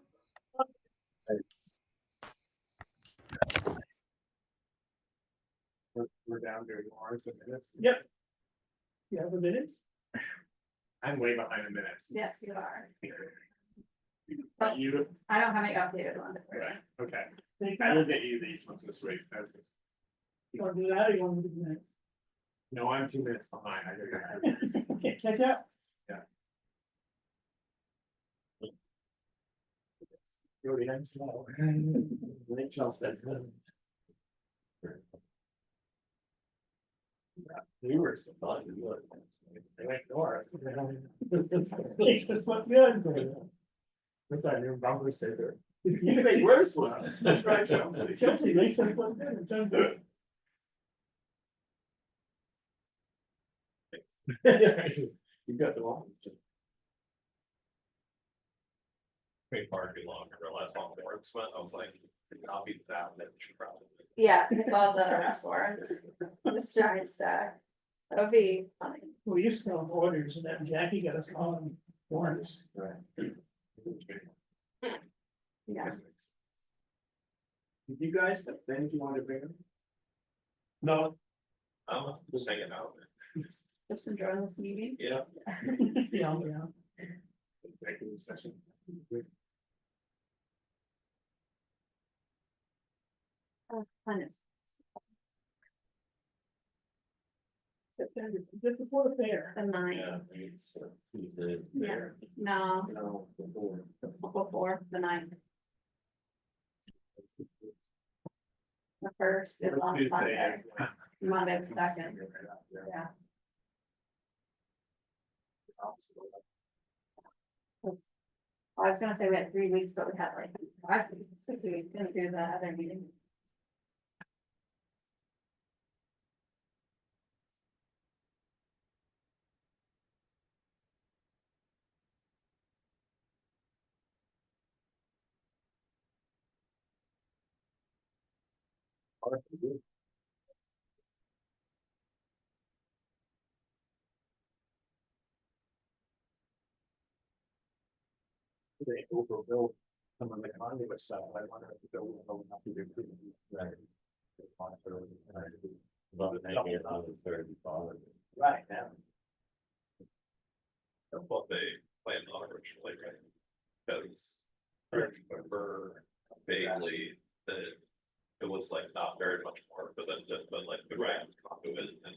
We're down to hours and minutes. Yep. You have a minute? I'm way behind the minutes. Yes, you are. But you, I don't have any updated ones for you. right, okay. Thank I you. will get you these ones this week. You want to do that or you want to do the minutes? No, I'm 2 minutes behind. I Okay, catch up. already had slow. Rachel said. We were so fun. They went north. This look good. That's our new bumper sticker. You can make worse one. That's right, Chelsea. Chelsea makes us look good. It does good. You got the one. Made far too long, I realized how Lawrence went, I was like, I'll be that, that should probably. Yeah, it's all the restaurants, this giant stack. That'll be funny. We used to have orders and then Jackie got us calling warrants. Yeah. You guys, but then you want to bring them? No. I'm just hanging out. Just enjoying this meeting. Yeah. Yeah. Executive session. Fun is. September, just before the fair. The nine, Yeah, it's Tuesday. yeah, no, No, before. before the nine. The first is on Sunday, Monday the second, yeah. I was gonna say we had 3 weeks, but we had like 5 weeks, because we didn't do the other meeting. They overbuilt some of the conduit stuff. I wonder if they'll have to do. Right. About making it on the 35. Right now. That's what they planned on originally, right? Because I remember vaguely that it was like not very much more, but then just, but like the ground conduit and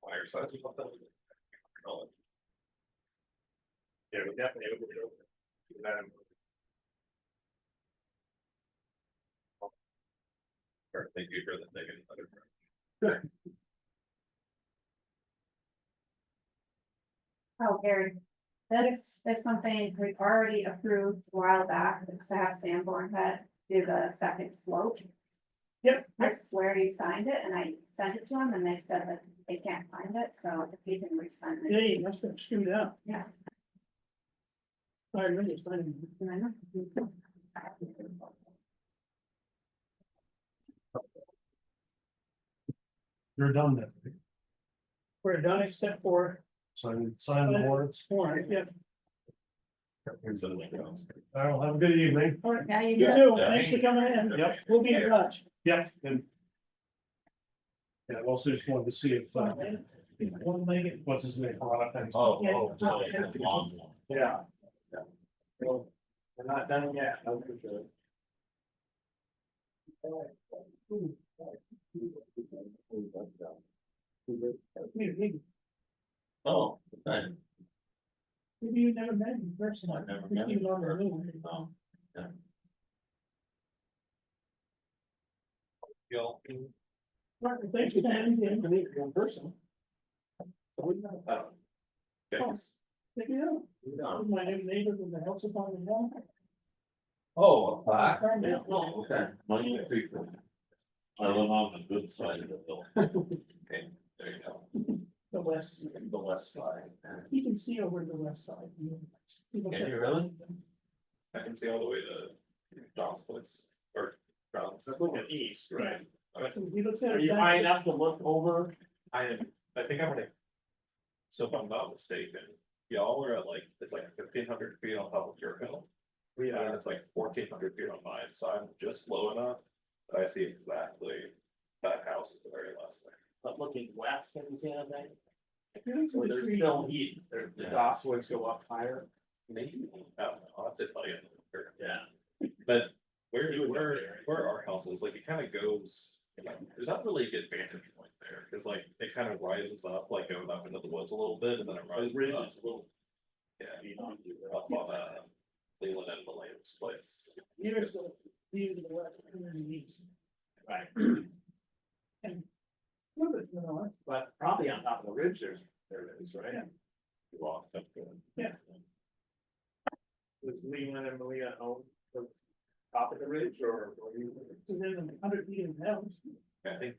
wire size or something. Yeah, we definitely overbuilt. Or thank you for the negative. Oh, Gary, this is something we've already approved a while back, it's to have Sanborn Head do the second slope. Yep. I swear he signed it and I sent it to him and they said that they can't find it, so if he can re-sign Yeah, it. you must have screwed up. Yeah. I remember signing. And I know. You're done then. We're done except for. Sign the warrants. Warrant, yeah. Here's the link. I will have a good evening. All right, Yeah, you you do. too. Yeah. Thanks for coming in. Yep. We'll be in touch. Yep. And yeah, I also just wanted to see if, One leg. what's his name? Thanks. Oh, Yeah. so it's a long one. Yeah. Well, we're not done yet, that's for sure. Maybe Oh, okay. you never met him in person. I've never met him. You love her, really. No. Y'all. Right, well, thanks for coming in. To meet you in person. Thanks. Thank you. My new neighbor with the house upon the wall. Oh, a plaque? Yeah. Oh, okay. Money Creek. I live on the good side of the hill. Okay, there you go. The west, The west side. you can see over the west side. Can you really? I can see all the way to John's place, or John's. That's looking east, right? He looks at Are it. you back high there. enough to look over? I think I'm gonna. So if I'm not mistaken, y'all are at like, it's like 1,500 feet on top of your hill. And it's like 1,400 feet on mine, so I'm just low enough that I see exactly that house is the very last thing. But looking west, have you seen anything? He looks at Or the there's tree. still heat, there's the Goswoods go up higher. Maybe, I don't know, I'll have to tell you. Yeah. But where our house is, like, it kind of goes, like, there's not really a good vantage point there. there, cause like it kind of rises up, like going up into the woods a little bit and then it rises up. a little. Yeah, up on Leland and Williams place. Here's the view to the west, and then the east. Right, And. Look at the north. but probably on top of the ridge, there is, right? You walk up to it. Yeah. Was Leland and Malia own the top of the ridge or? Within 100 feet of the house. I think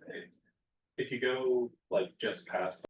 if you go like just past